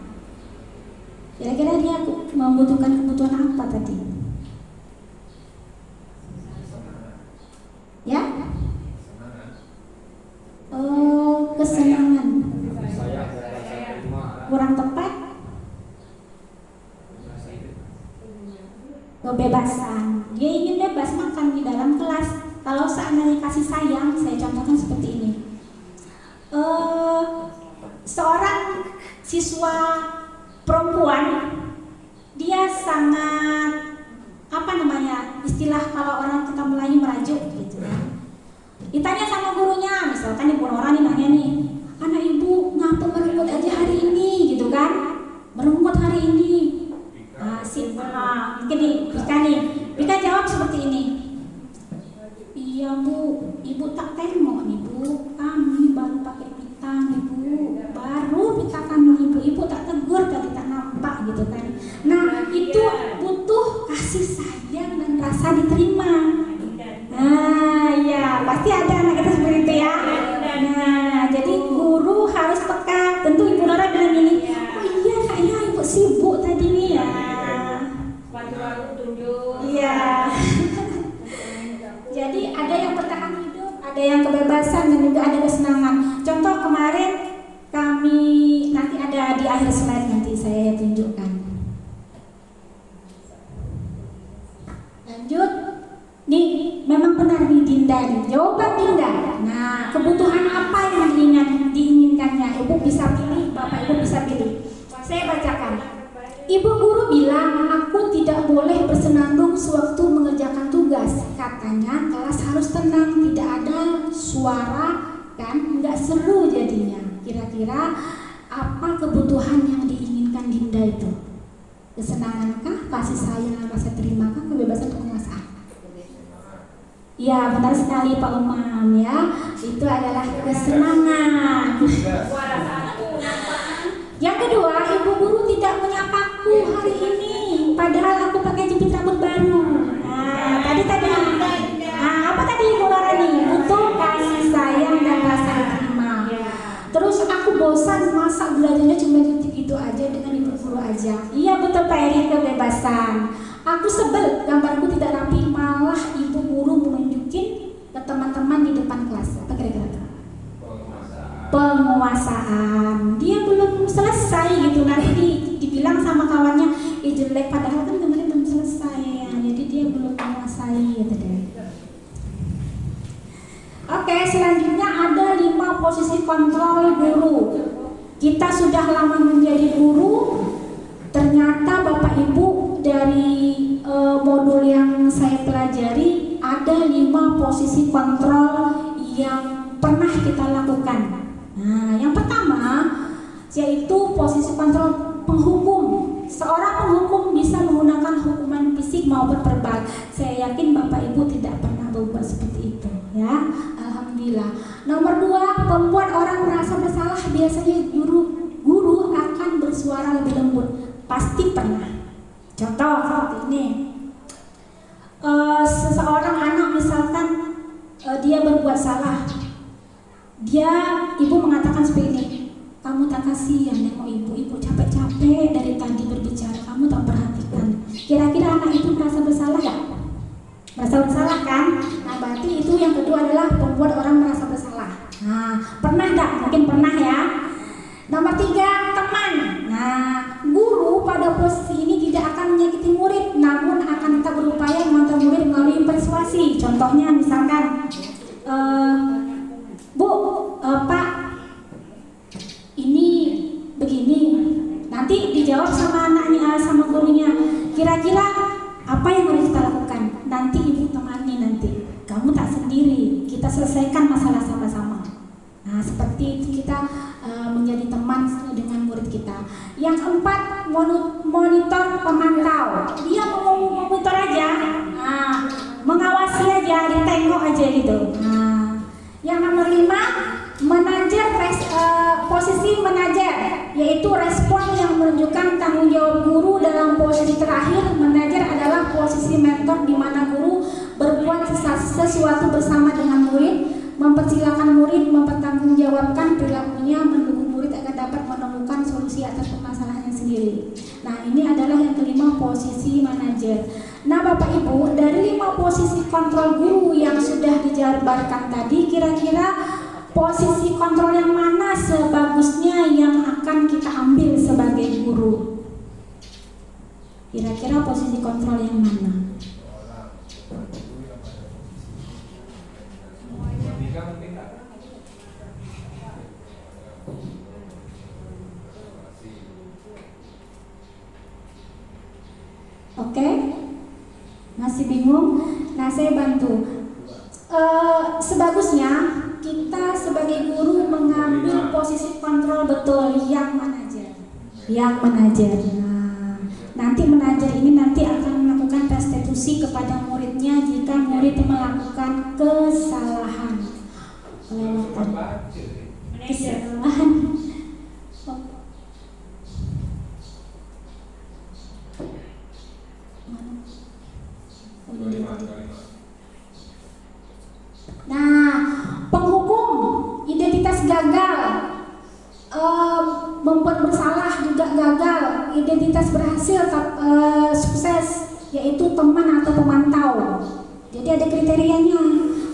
Kira-kira dia membutuhkan kebutuhan apa tadi? Ya? Kesenangan. Kurang tepat? Kebebasan. Dia ingin bebas makan di dalam kelas. Kalau seandainya kasih sayang, saya contohkan seperti ini. Seorang siswa perempuan, dia sangat istilah kalau orang kita Melayu merajuk gitu kan. Ditanya sama gurunya, misalkan ibu Nora nih nanya nih, anak ibu ngapa merenggut aja hari ini gitu kan, merenggut hari ini. Mungkin Bika jawab seperti ini, iya bu, ibu tak tengok nih bu, kami baru pakai pita nih bu, baru pita kami ibu tak tegur tadi, tak nampak gitu kan. Nah itu butuh kasih sayang dan rasa diterima. Nah ya pasti ada anak kita seperti itu ya. Nah jadi guru harus peka. Tentu ibu Nora bilang ini, oh iya kayaknya ibu sibuk tadi nih ya. Iya. Jadi ada yang bertahan hidup, ada yang kebebasan, dan juga ada kesenangan. Contoh kemarin kami, nanti ada di akhir slide nanti saya tunjukkan. Lanjut. Nih, memang benar nih Dinda nih. Jawaban Dinda. Nah, kebutuhan apa yang diinginkannya? Ibu bisa pilih, Bapak Ibu bisa pilih. Saya bacakan. Ibu guru bilang, aku tidak boleh bersenandung sewaktu mengerjakan tugas. Katanya kelas harus tenang, tidak ada suara, kan? Nggak seru jadinya. Kira-kira apa kebutuhan yang diinginkan Dinda itu? Kesenangankah, kasih sayang, rasa terimakah, kebebasan penguasaan? Ya benar sekali Pak Umam ya. Itu adalah kesenangan. Yang kedua, ibu guru tidak menyapaku hari ini, padahal aku pakai jepit rambut baru. Nah, tadi. Nah, apa tadi Ibu Lorani? Butuh kasih sayang dan rasa diterima. Terus aku bosan masa belajarnya cuma gitu aja dengan ibu guru aja. Iya betul Pak Eri, kebebasan. Aku sebel gambarku tidak rapi, malah ibu guru menunjukin ke teman-teman di depan kelas. Apa kira-kira? Penguasaan. Dia belum selesai gitu, nanti dibilang sama kawannya jelek, padahal kan gambarnya belum selesai ya. Jadi dia belum menguasai gitu deh. Oke, selanjutnya ada 5 posisi kontrol guru. Kita sudah lama menjadi guru. Ternyata Bapak Ibu dari modul yang saya pelajari ada 5 posisi kontrol yang pernah kita lakukan. Nah, yang pertama yaitu posisi kontrol penghukum. Seorang penghukum bisa menggunakan hukuman fisik maupun verbal. Saya yakin Bapak Ibu tidak pernah berbuat seperti itu, ya. Alhamdulillah. Nomor 2, membuat orang merasa bersalah. Biasanya guru akan bersuara lebih lembut. Pasti pernah. Contoh seperti ini. Seseorang anak misalkan dia berbuat salah. Ibu mengatakan seperti ini, kamu tak kasihan nengok ibu capek-capek dari tadi berbicara, kamu tak perhatikan. Kira-kira anak itu merasa bersalah gak? Merasa bersalah kan? Nah berarti itu yang kedua adalah membuat orang merasa bersalah. Nah pernah gak? Mungkin pernah ya. Nomor 3, teman. Nah guru pada posisi ini tidak akan menyakiti murid, namun akan tetap berupaya mengontrol murid melalui persuasi. Contohnya misalkan Pak, ini begini. Nanti dijawab sama anaknya, sama gurunya. Kira-kira apa yang harus kita lakukan? Nanti ibu temani nanti. Kamu tak sendiri. Kita selesaikan masalah sama-sama. Nah, seperti itu kita menjadi teman dengan murid kita. Yang keempat, monitor pemantau. Dia mau monitor aja, mengawasi aja, ditengok aja gitu. Nah, yang nomor 5, posisi manajer, yaitu respon yang menunjukkan tanggung jawab guru dalam posisi terakhir. Manajer adalah posisi mentor di mana guru berbuat sesuatu bersama dengan murid, mempersilahkan murid mempertanggungjawabkan perilakunya, mendukung murid agar dapat menemukan solusi atas permasalahannya sendiri. Nah, ini adalah yang kelima, posisi manajer. Nah, Bapak Ibu, dari 5 posisi kontrol guru yang sudah dijabarkan tadi, kira-kira posisi kontrol yang mana sebagusnya yang akan kita ambil sebagai guru? Kira-kira posisi kontrol yang mana? Oke, masih bingung? Nah, saya bantu. Sebagusnya kita sebagai guru mengambil posisi kontrol betul yang manajer. Yang manajer. Nah, nanti manajer ini nanti akan melakukan restitusi kepada muridnya jika murid melakukan kesalahan. Kesalahan. Nah, penghukum identitas gagal, membuat bersalah juga gagal, identitas berhasil sukses, yaitu teman atau pemantau. Jadi ada kriterianya.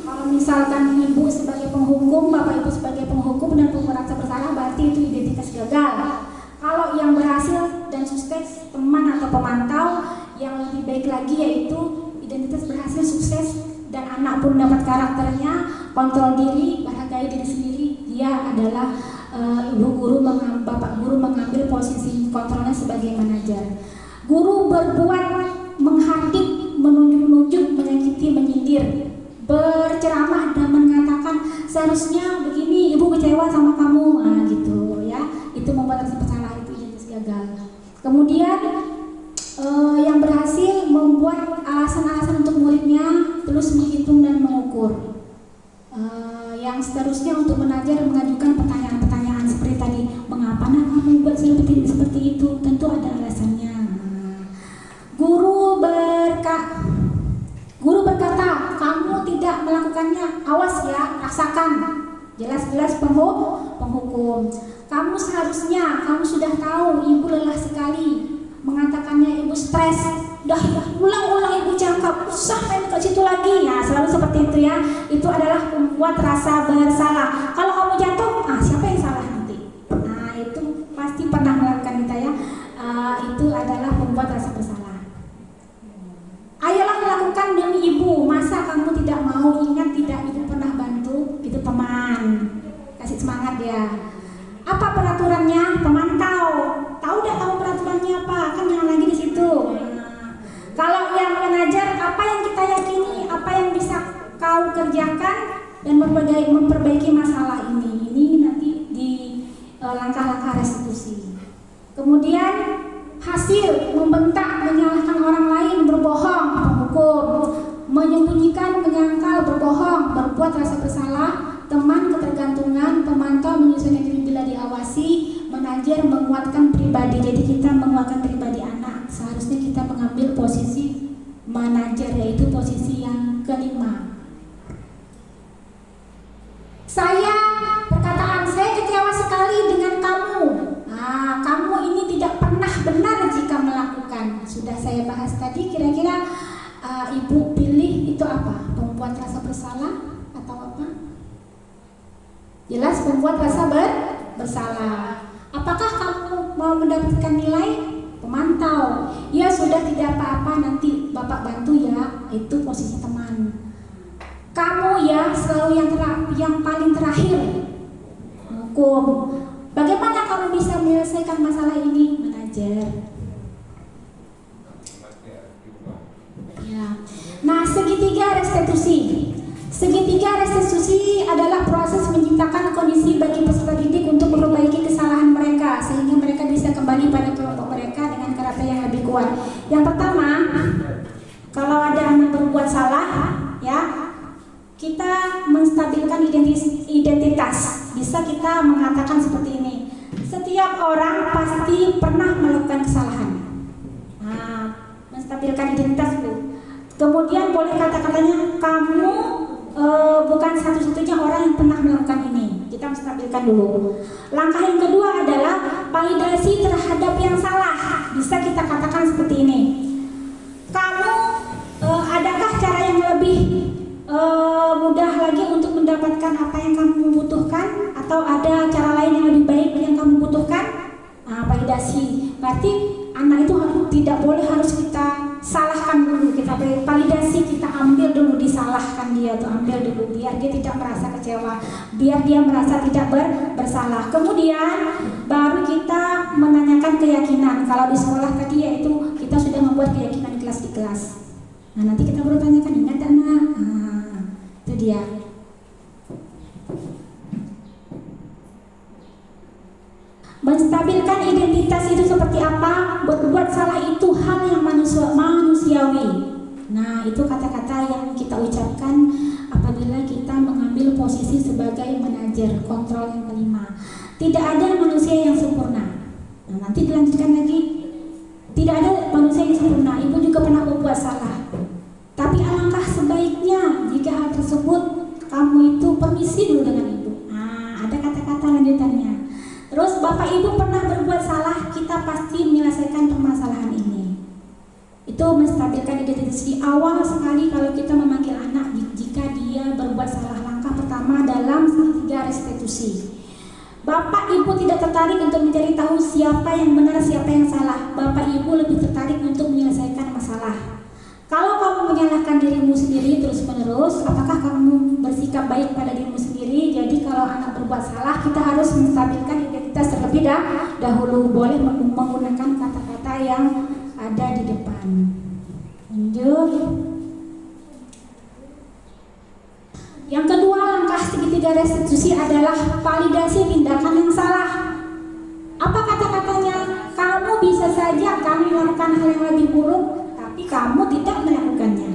Kalau misalkan ibu sebagai penghukum, bapak ibu sebagai penghukum dan merasa bersalah, berarti itu identitas gagal. Kalau yang berhasil dan sukses teman atau pemantau, yang lebih baik lagi yaitu identitas berhasil, sukses, dan anak pun dapat karakternya, kontrol diri, menghargai diri sendiri. Dia adalah bapak guru mengambil posisi kontrolnya sebagai manajer. Guru berbuat menghardik, menunjuk-nunjuk, menyakiti, menyindir, berceramah dan mengatakan seharusnya begini, ibu kecewa sama kamu, gitu ya. Itu membuat rasa bersalah, itu identitas gagal. Kemudian yang berhasil membuat alasan-alasan untuk muridnya, terus menghitung dan mengukur. Yang seterusnya untuk manajer mengajukan pertanyaan-pertanyaan seperti tadi, mengapa kamu buat seperti itu? Tentu ada alasannya. Guru berkata, kamu tidak melakukannya, awas ya, rasakan. Jelas-jelas penghukum. Kamu sudah tahu ibu lelah sekali. Mengatakannya ibu stres, dah ulang-ulang ibu cakap, usah main ke situ lagi, ya selalu seperti itu ya. Itu adalah membuat rasa bersalah. Kalau kamu jatuh, siapa yang salah nanti? Itu pasti pernah melakukan kita ya. Itu adalah membuat rasa bersalah. Ayolah melakukan demi ibu. Masa kamu tidak mau? Ingat tidak, ibu pernah bantu. Itu teman. Kasih semangat ya. Apa peraturannya? Pemantau. Tahu tidak kamu peraturannya apa? Kan jangan lagi di situ. Kalau yang manajer, apa yang kita yakini, apa yang bisa kau kerjakan dan memperbaiki masalah ini. Ini nanti di langkah-langkah restitusi. Kemudian hasil membentak, menyalahkan orang lain, berbohong, penghukum, menyembunyikan, menyangkal, berbohong, berbuat rasa bersalah, teman ketergantungan, pemantau menyesuaikan diri bila diawasi, manajer menguatkan pribadi. Jadi kita menguatkan pribadi anak. Seharusnya kita mengambil posisi manajer, yaitu posisi yang kelima. Perkataan saya kecewa sekali dengan kamu. Kamu ini tidak pernah benar jika melakukan. Sudah saya bahas tadi. Kira-kira ibu pilih itu apa? Membuat rasa bersalah atau apa? Jelas membuat rasa bersalah. Apakah kamu mau mendapatkan nilai? Pemantau. Ya sudah, tidak apa-apa, nanti bapak bantu ya. Itu posisi teman. Kamu ya selalu yang paling terakhir. Hukum. Bagaimana kamu bisa menyelesaikan masalah ini? Manajer. Ya. Nah, segitiga restitusi. Segitiga restitusi adalah proses menciptakan kondisi bagi peserta didik untuk memperbaiki kesalahan mereka sehingga mereka bisa kembali pada kelompok mereka dengan karakter yang lebih kuat. Yang pertama, kalau ada anak berbuat salah, ya, kita menstabilkan identitas. Bisa kita mengatakan seperti ini: setiap orang pasti pernah melakukan kesalahan. Menstabilkan identitas itu. Kemudian boleh kata-katanya, kamu bukan satu-satunya orang yang pernah melakukan ini. kita menstabilkan dulu. Langkah yang kedua adalah validasi terhadap yang salah. Bisa kita katakan seperti ini. Kamu adakah cara yang lebih mudah lagi untuk mendapatkan apa yang kamu butuhkan, atau ada cara lain yang lebih baik yang kamu butuhkan? Validasi berarti anak itu tidak boleh harus kita salahkan dulu, kita validasi, kita ambil dulu, disalahkan dia tuh, ambil dulu biar dia tidak merasa kecewa, biar dia merasa tidak bersalah. Kemudian baru kita menanyakan keyakinan. Kalau di sekolah tadi yaitu kita sudah membuat keyakinan di kelas. Nah, nanti kita baru tanyakan, ingat anak. Itu dia. Menstabilkan identitas itu seperti apa? Berbuat salah itu hal yang manusiawi. Nah, itu kata-kata yang kita ucapkan apabila kita mengambil posisi sebagai manajer kontrol yang kelima. Tidak ada manusia yang sempurna. Nah, nanti dilanjutkan lagi. Tidak ada manusia yang sempurna. Ibu juga pernah berbuat salah. Tapi alangkah sebaiknya jika hal tersebut kamu itu permisi dulu dengan ibu. Nah, ada kata-kata lanjutannya. Terus Bapak Ibu pernah berbuat salah, kita pasti menyelesaikan permasalahan ini. Itu menstabilkan identitas di awal sekali kalau kita memanggil anak jika dia berbuat salah. Langkah pertama dalam segitiga restitusi. Bapak Ibu tidak tertarik untuk mencari tahu siapa yang benar, siapa yang salah. Bapak Ibu lebih tertarik untuk menyelesaikan masalah. Kalau kamu menyalahkan dirimu sendiri terus-menerus, apakah kamu bersikap baik pada dirimu sendiri? Jadi kalau anak berbuat salah, kita harus menstabilkan identitas terlebih dahulu. Boleh menggunakan kata-kata yang ada di depan. Lanjut. Yang kedua, langkah segitiga restitusi adalah validasi tindakan yang salah. Apa kata-katanya? Kamu bisa saja kami melakukan hal yang lebih buruk, tapi kamu tidak melakukannya.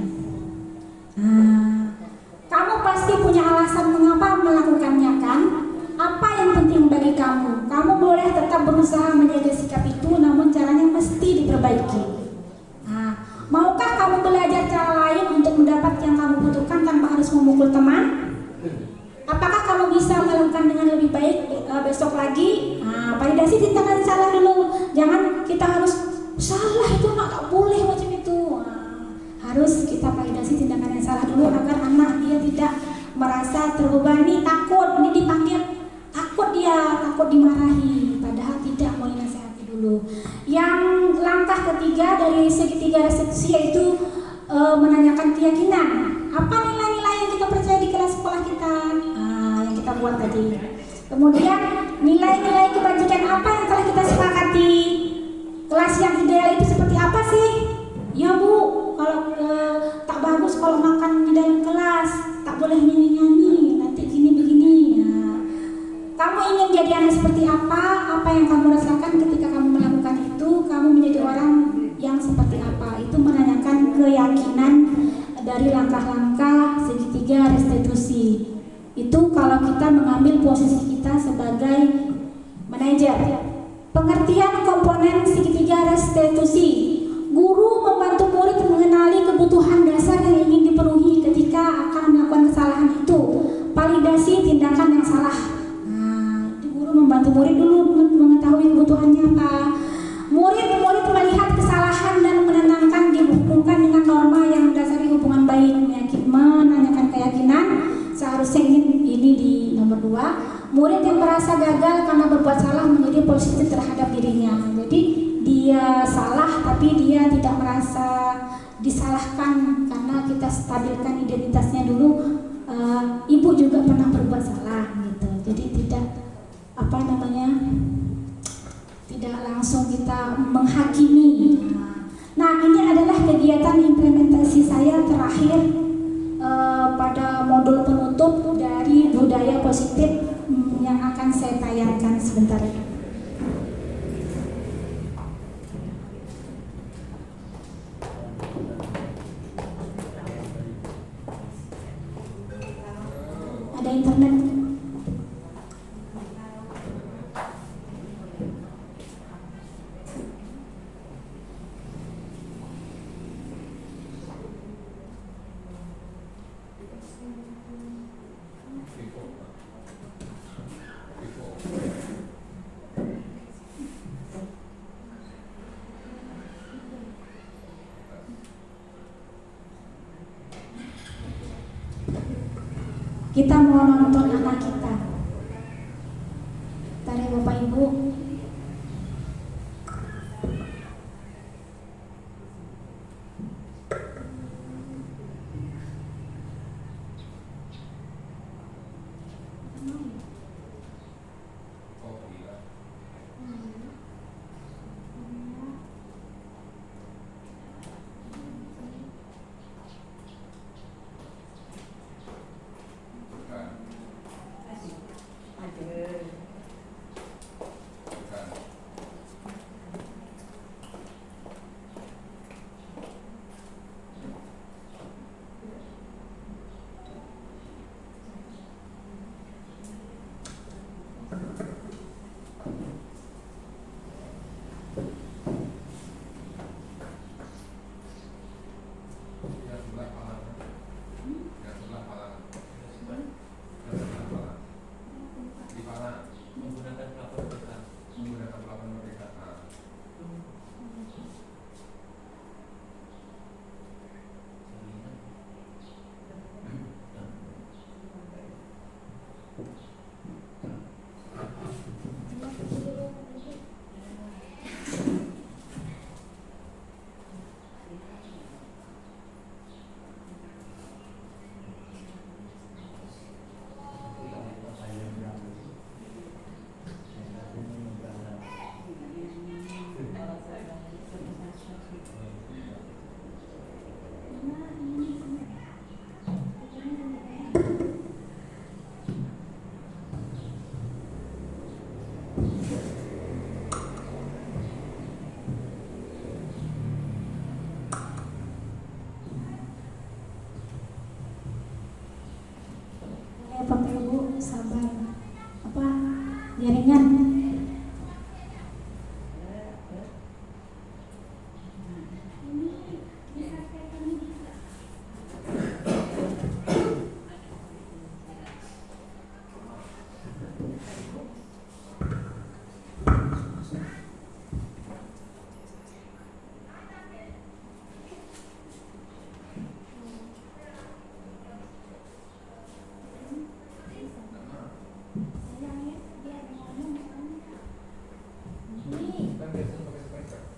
Kamu pasti punya alasan mengapa melakukannya, kan? Apa yang penting bagi kamu? Kamu boleh tetap berusaha menjaga sikap itu, namun caranya mesti diperbaiki. Maukah kamu belajar cara lain untuk mendapat yang kamu butuhkan tanpa harus memukul teman? Apakah kamu bisa melakukan dengan lebih baik besok lagi? Validasi tindakan salah dulu. Jangan kita harus salah itu tak boleh macam itu. Harus kita validasi tindakan yang salah dulu agar anak dia tidak merasa terbebani, takut ini dipanggil, takut dimarahi, padahal tidak, mau dinasihati dulu. Yang langkah ketiga dari segitiga restitusi yaitu menanyakan keyakinan. Apa nilai-nilai yang kita percaya di kelas sekolah kita, yang kita buat tadi. Kemudian nilai-nilai kebajikan apa yang telah kita sepakati. Kelas yang ideal itu seperti apa sih? Ya Bu, kalau tak bagus kalau makan di dalam kelas, tak boleh nyanyi-nyanyi, nanti gini begini. Kamu ingin jadi anak seperti apa? Apa yang kamu rasakan ketika kamu melakukan itu? Kamu menjadi orang yang seperti apa? Itu menanyakan keyakinan dari langkah-langkah segitiga restitusi. Itu kalau kita mengambil posisi kita sebagai manajer. Pengertian komponen segitiga restitusi. Guru membantu murid mengenali kebutuhan dasar yang ingin dipenuhi ketika akan melakukan kesalahan itu. Validasi tindakan yang salah. Guru membantu murid dulu mengetahui kebutuhannya apa. Murid melihat kesalahan dan menenangkan, dihubungkan dengan norma yang mendasari hubungan baik. Menanyakan keyakinan. Seharusnya ini di nomor 2. Murid yang merasa gagal karena berbuat salah menjadi positif terhadap dirinya. Jadi dia salah tapi dia tidak merasa disalahkan karena kita stabilkan identitasnya dulu. Ibu juga pernah berbuat salah gitu. Jadi tidak tidak langsung kita menghakimi. Nah, ini adalah kegiatan implementasi saya terakhir pada modul penutup dari budaya positif yang akan saya tayangkan sebentar. Ada internet. Kita mau nonton anak kita. Bentar ya Bapak Ibu. Bapak Ibu sabar. Apa? Jaringan.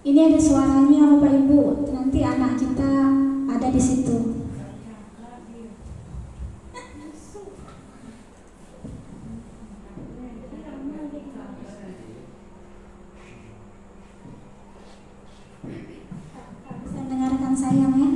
Ini ada suaranya Bapak Ibu. Nanti anak kita ada di situ. Bisa dengarkan saya ya?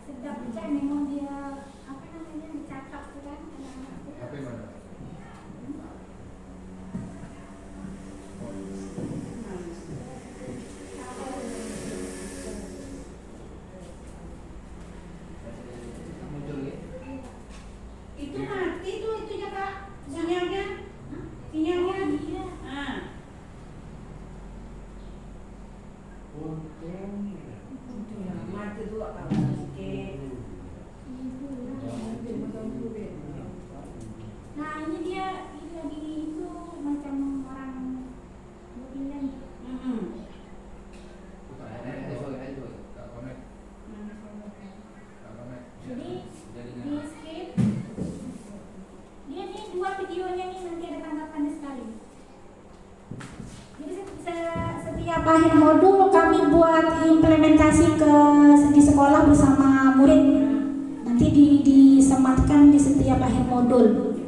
Sedap cek memang dia apa namanya dicatat tuh kan anak-anak. Itu mati tuh itunya Kak, sinyalnya. Sinyalnya. Ah. Mati tuh Kak. Nah ini dia lagi itu macam orang mobilan. Jadi di skip. Dia nih dua videonya nih nanti ada tanggapannya sekali. Jadi setiap akhir modul kami buat implementasi di sekolah bersama murid. Nanti disematkan di setiap akhir modul.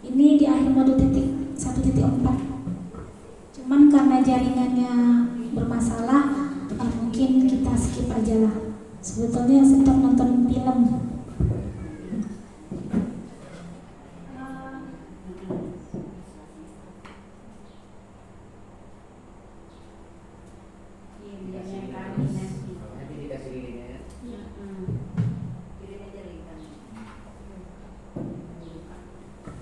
Ini di akhir modul 1.4. Cuman karena jaringannya bermasalah, mungkin kita skip aja lah. Sebetulnya sedang nonton film. Nanti dikasih linknya ya. Kirim aja link.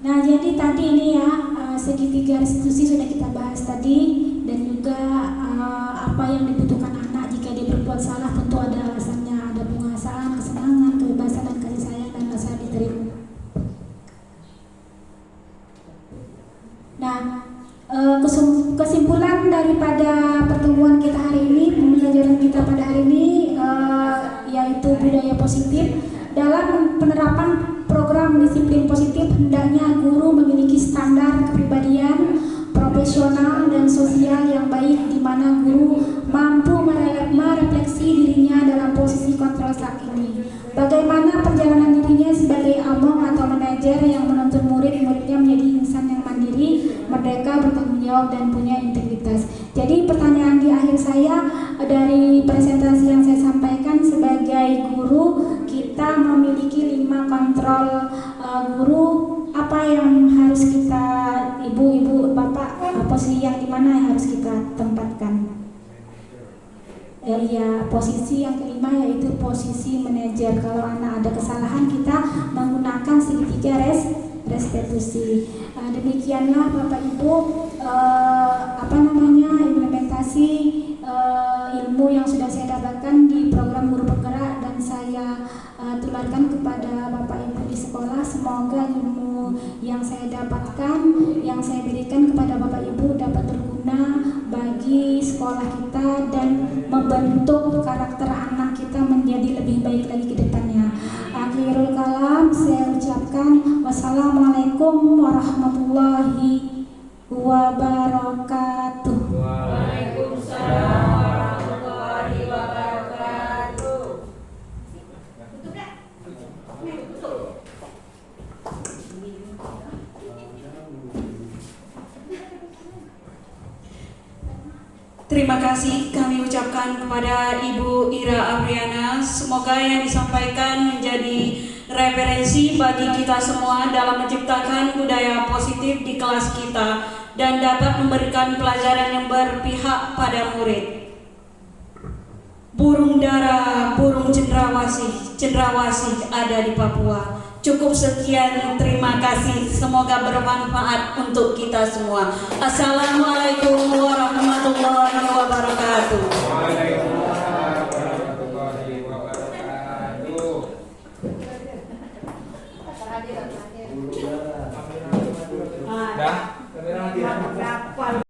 Nah, jadi tadi ini ya segitiga restitusi sudah kita bahas tadi, dan juga apa yang dibutuhkan anak jika dia berbuat salah. Tentu ada alasannya, ada penguasaan, kesenangan, kebebasan, dan kasih sayang, dan rasa diterima. Nah, kesimpulan daripada pertemuan kita hari ini, pembelajaran kita pada hari ini yaitu budaya positif. Dalam penerapan program disiplin positif, hendaknya guru memiliki standar kepribadian profesional dan sosial yang baik, di mana guru mampu merefleksi dirinya dalam posisi kontrol saat ini. Bagaimana perjalanan dirinya sebagai among atau manajer yang menuntun murid-muridnya menjadi insan yang mandiri, merdeka, bertanggung jawab, dan punya integritas. Jadi pertanyaan di akhir saya dari presentasi yang saya sampaikan, sebagai guru kita memiliki 5 kontrol guru. Apa yang harus kita, ibu-ibu, bapak, posisi yang dimana yang harus kita tempatkan? Ya, posisi yang kelima yaitu posisi manajer. Kalau anak ada kesalahan, kita menggunakan segitiga restitusi. Demikianlah Bapak Ibu implementasi ilmu yang sudah saya dapatkan di program guru penggerak, dan saya tularkan kepada Bapak Ibu di sekolah. Semoga ilmu yang saya dapatkan, yang saya berikan kepada Bapak Ibu dapat berguna bagi sekolah kita dan membentuk karakter anak kita menjadi lebih baik lagi ke depannya. Akhirul kalam, saya ucapkan wassalamualaikum warahmatullahi wabarakatuh. Waalaikumsalam warahmatullahi wabarakatuh. Terima kasih kami ucapkan kepada Ibu Ira Abriana. Semoga yang disampaikan menjadi referensi bagi kita semua dalam menciptakan budaya positif di kelas kita dan dapat memberikan pelajaran yang berpihak pada murid. Burung dara, burung cendrawasih ada di Papua. Cukup sekian, terima kasih. Semoga bermanfaat untuk kita semua. Assalamualaikum warahmatullahi wabarakatuh. Waalaikumsalam warahmatullahi wabarakatuh. Dah, kamera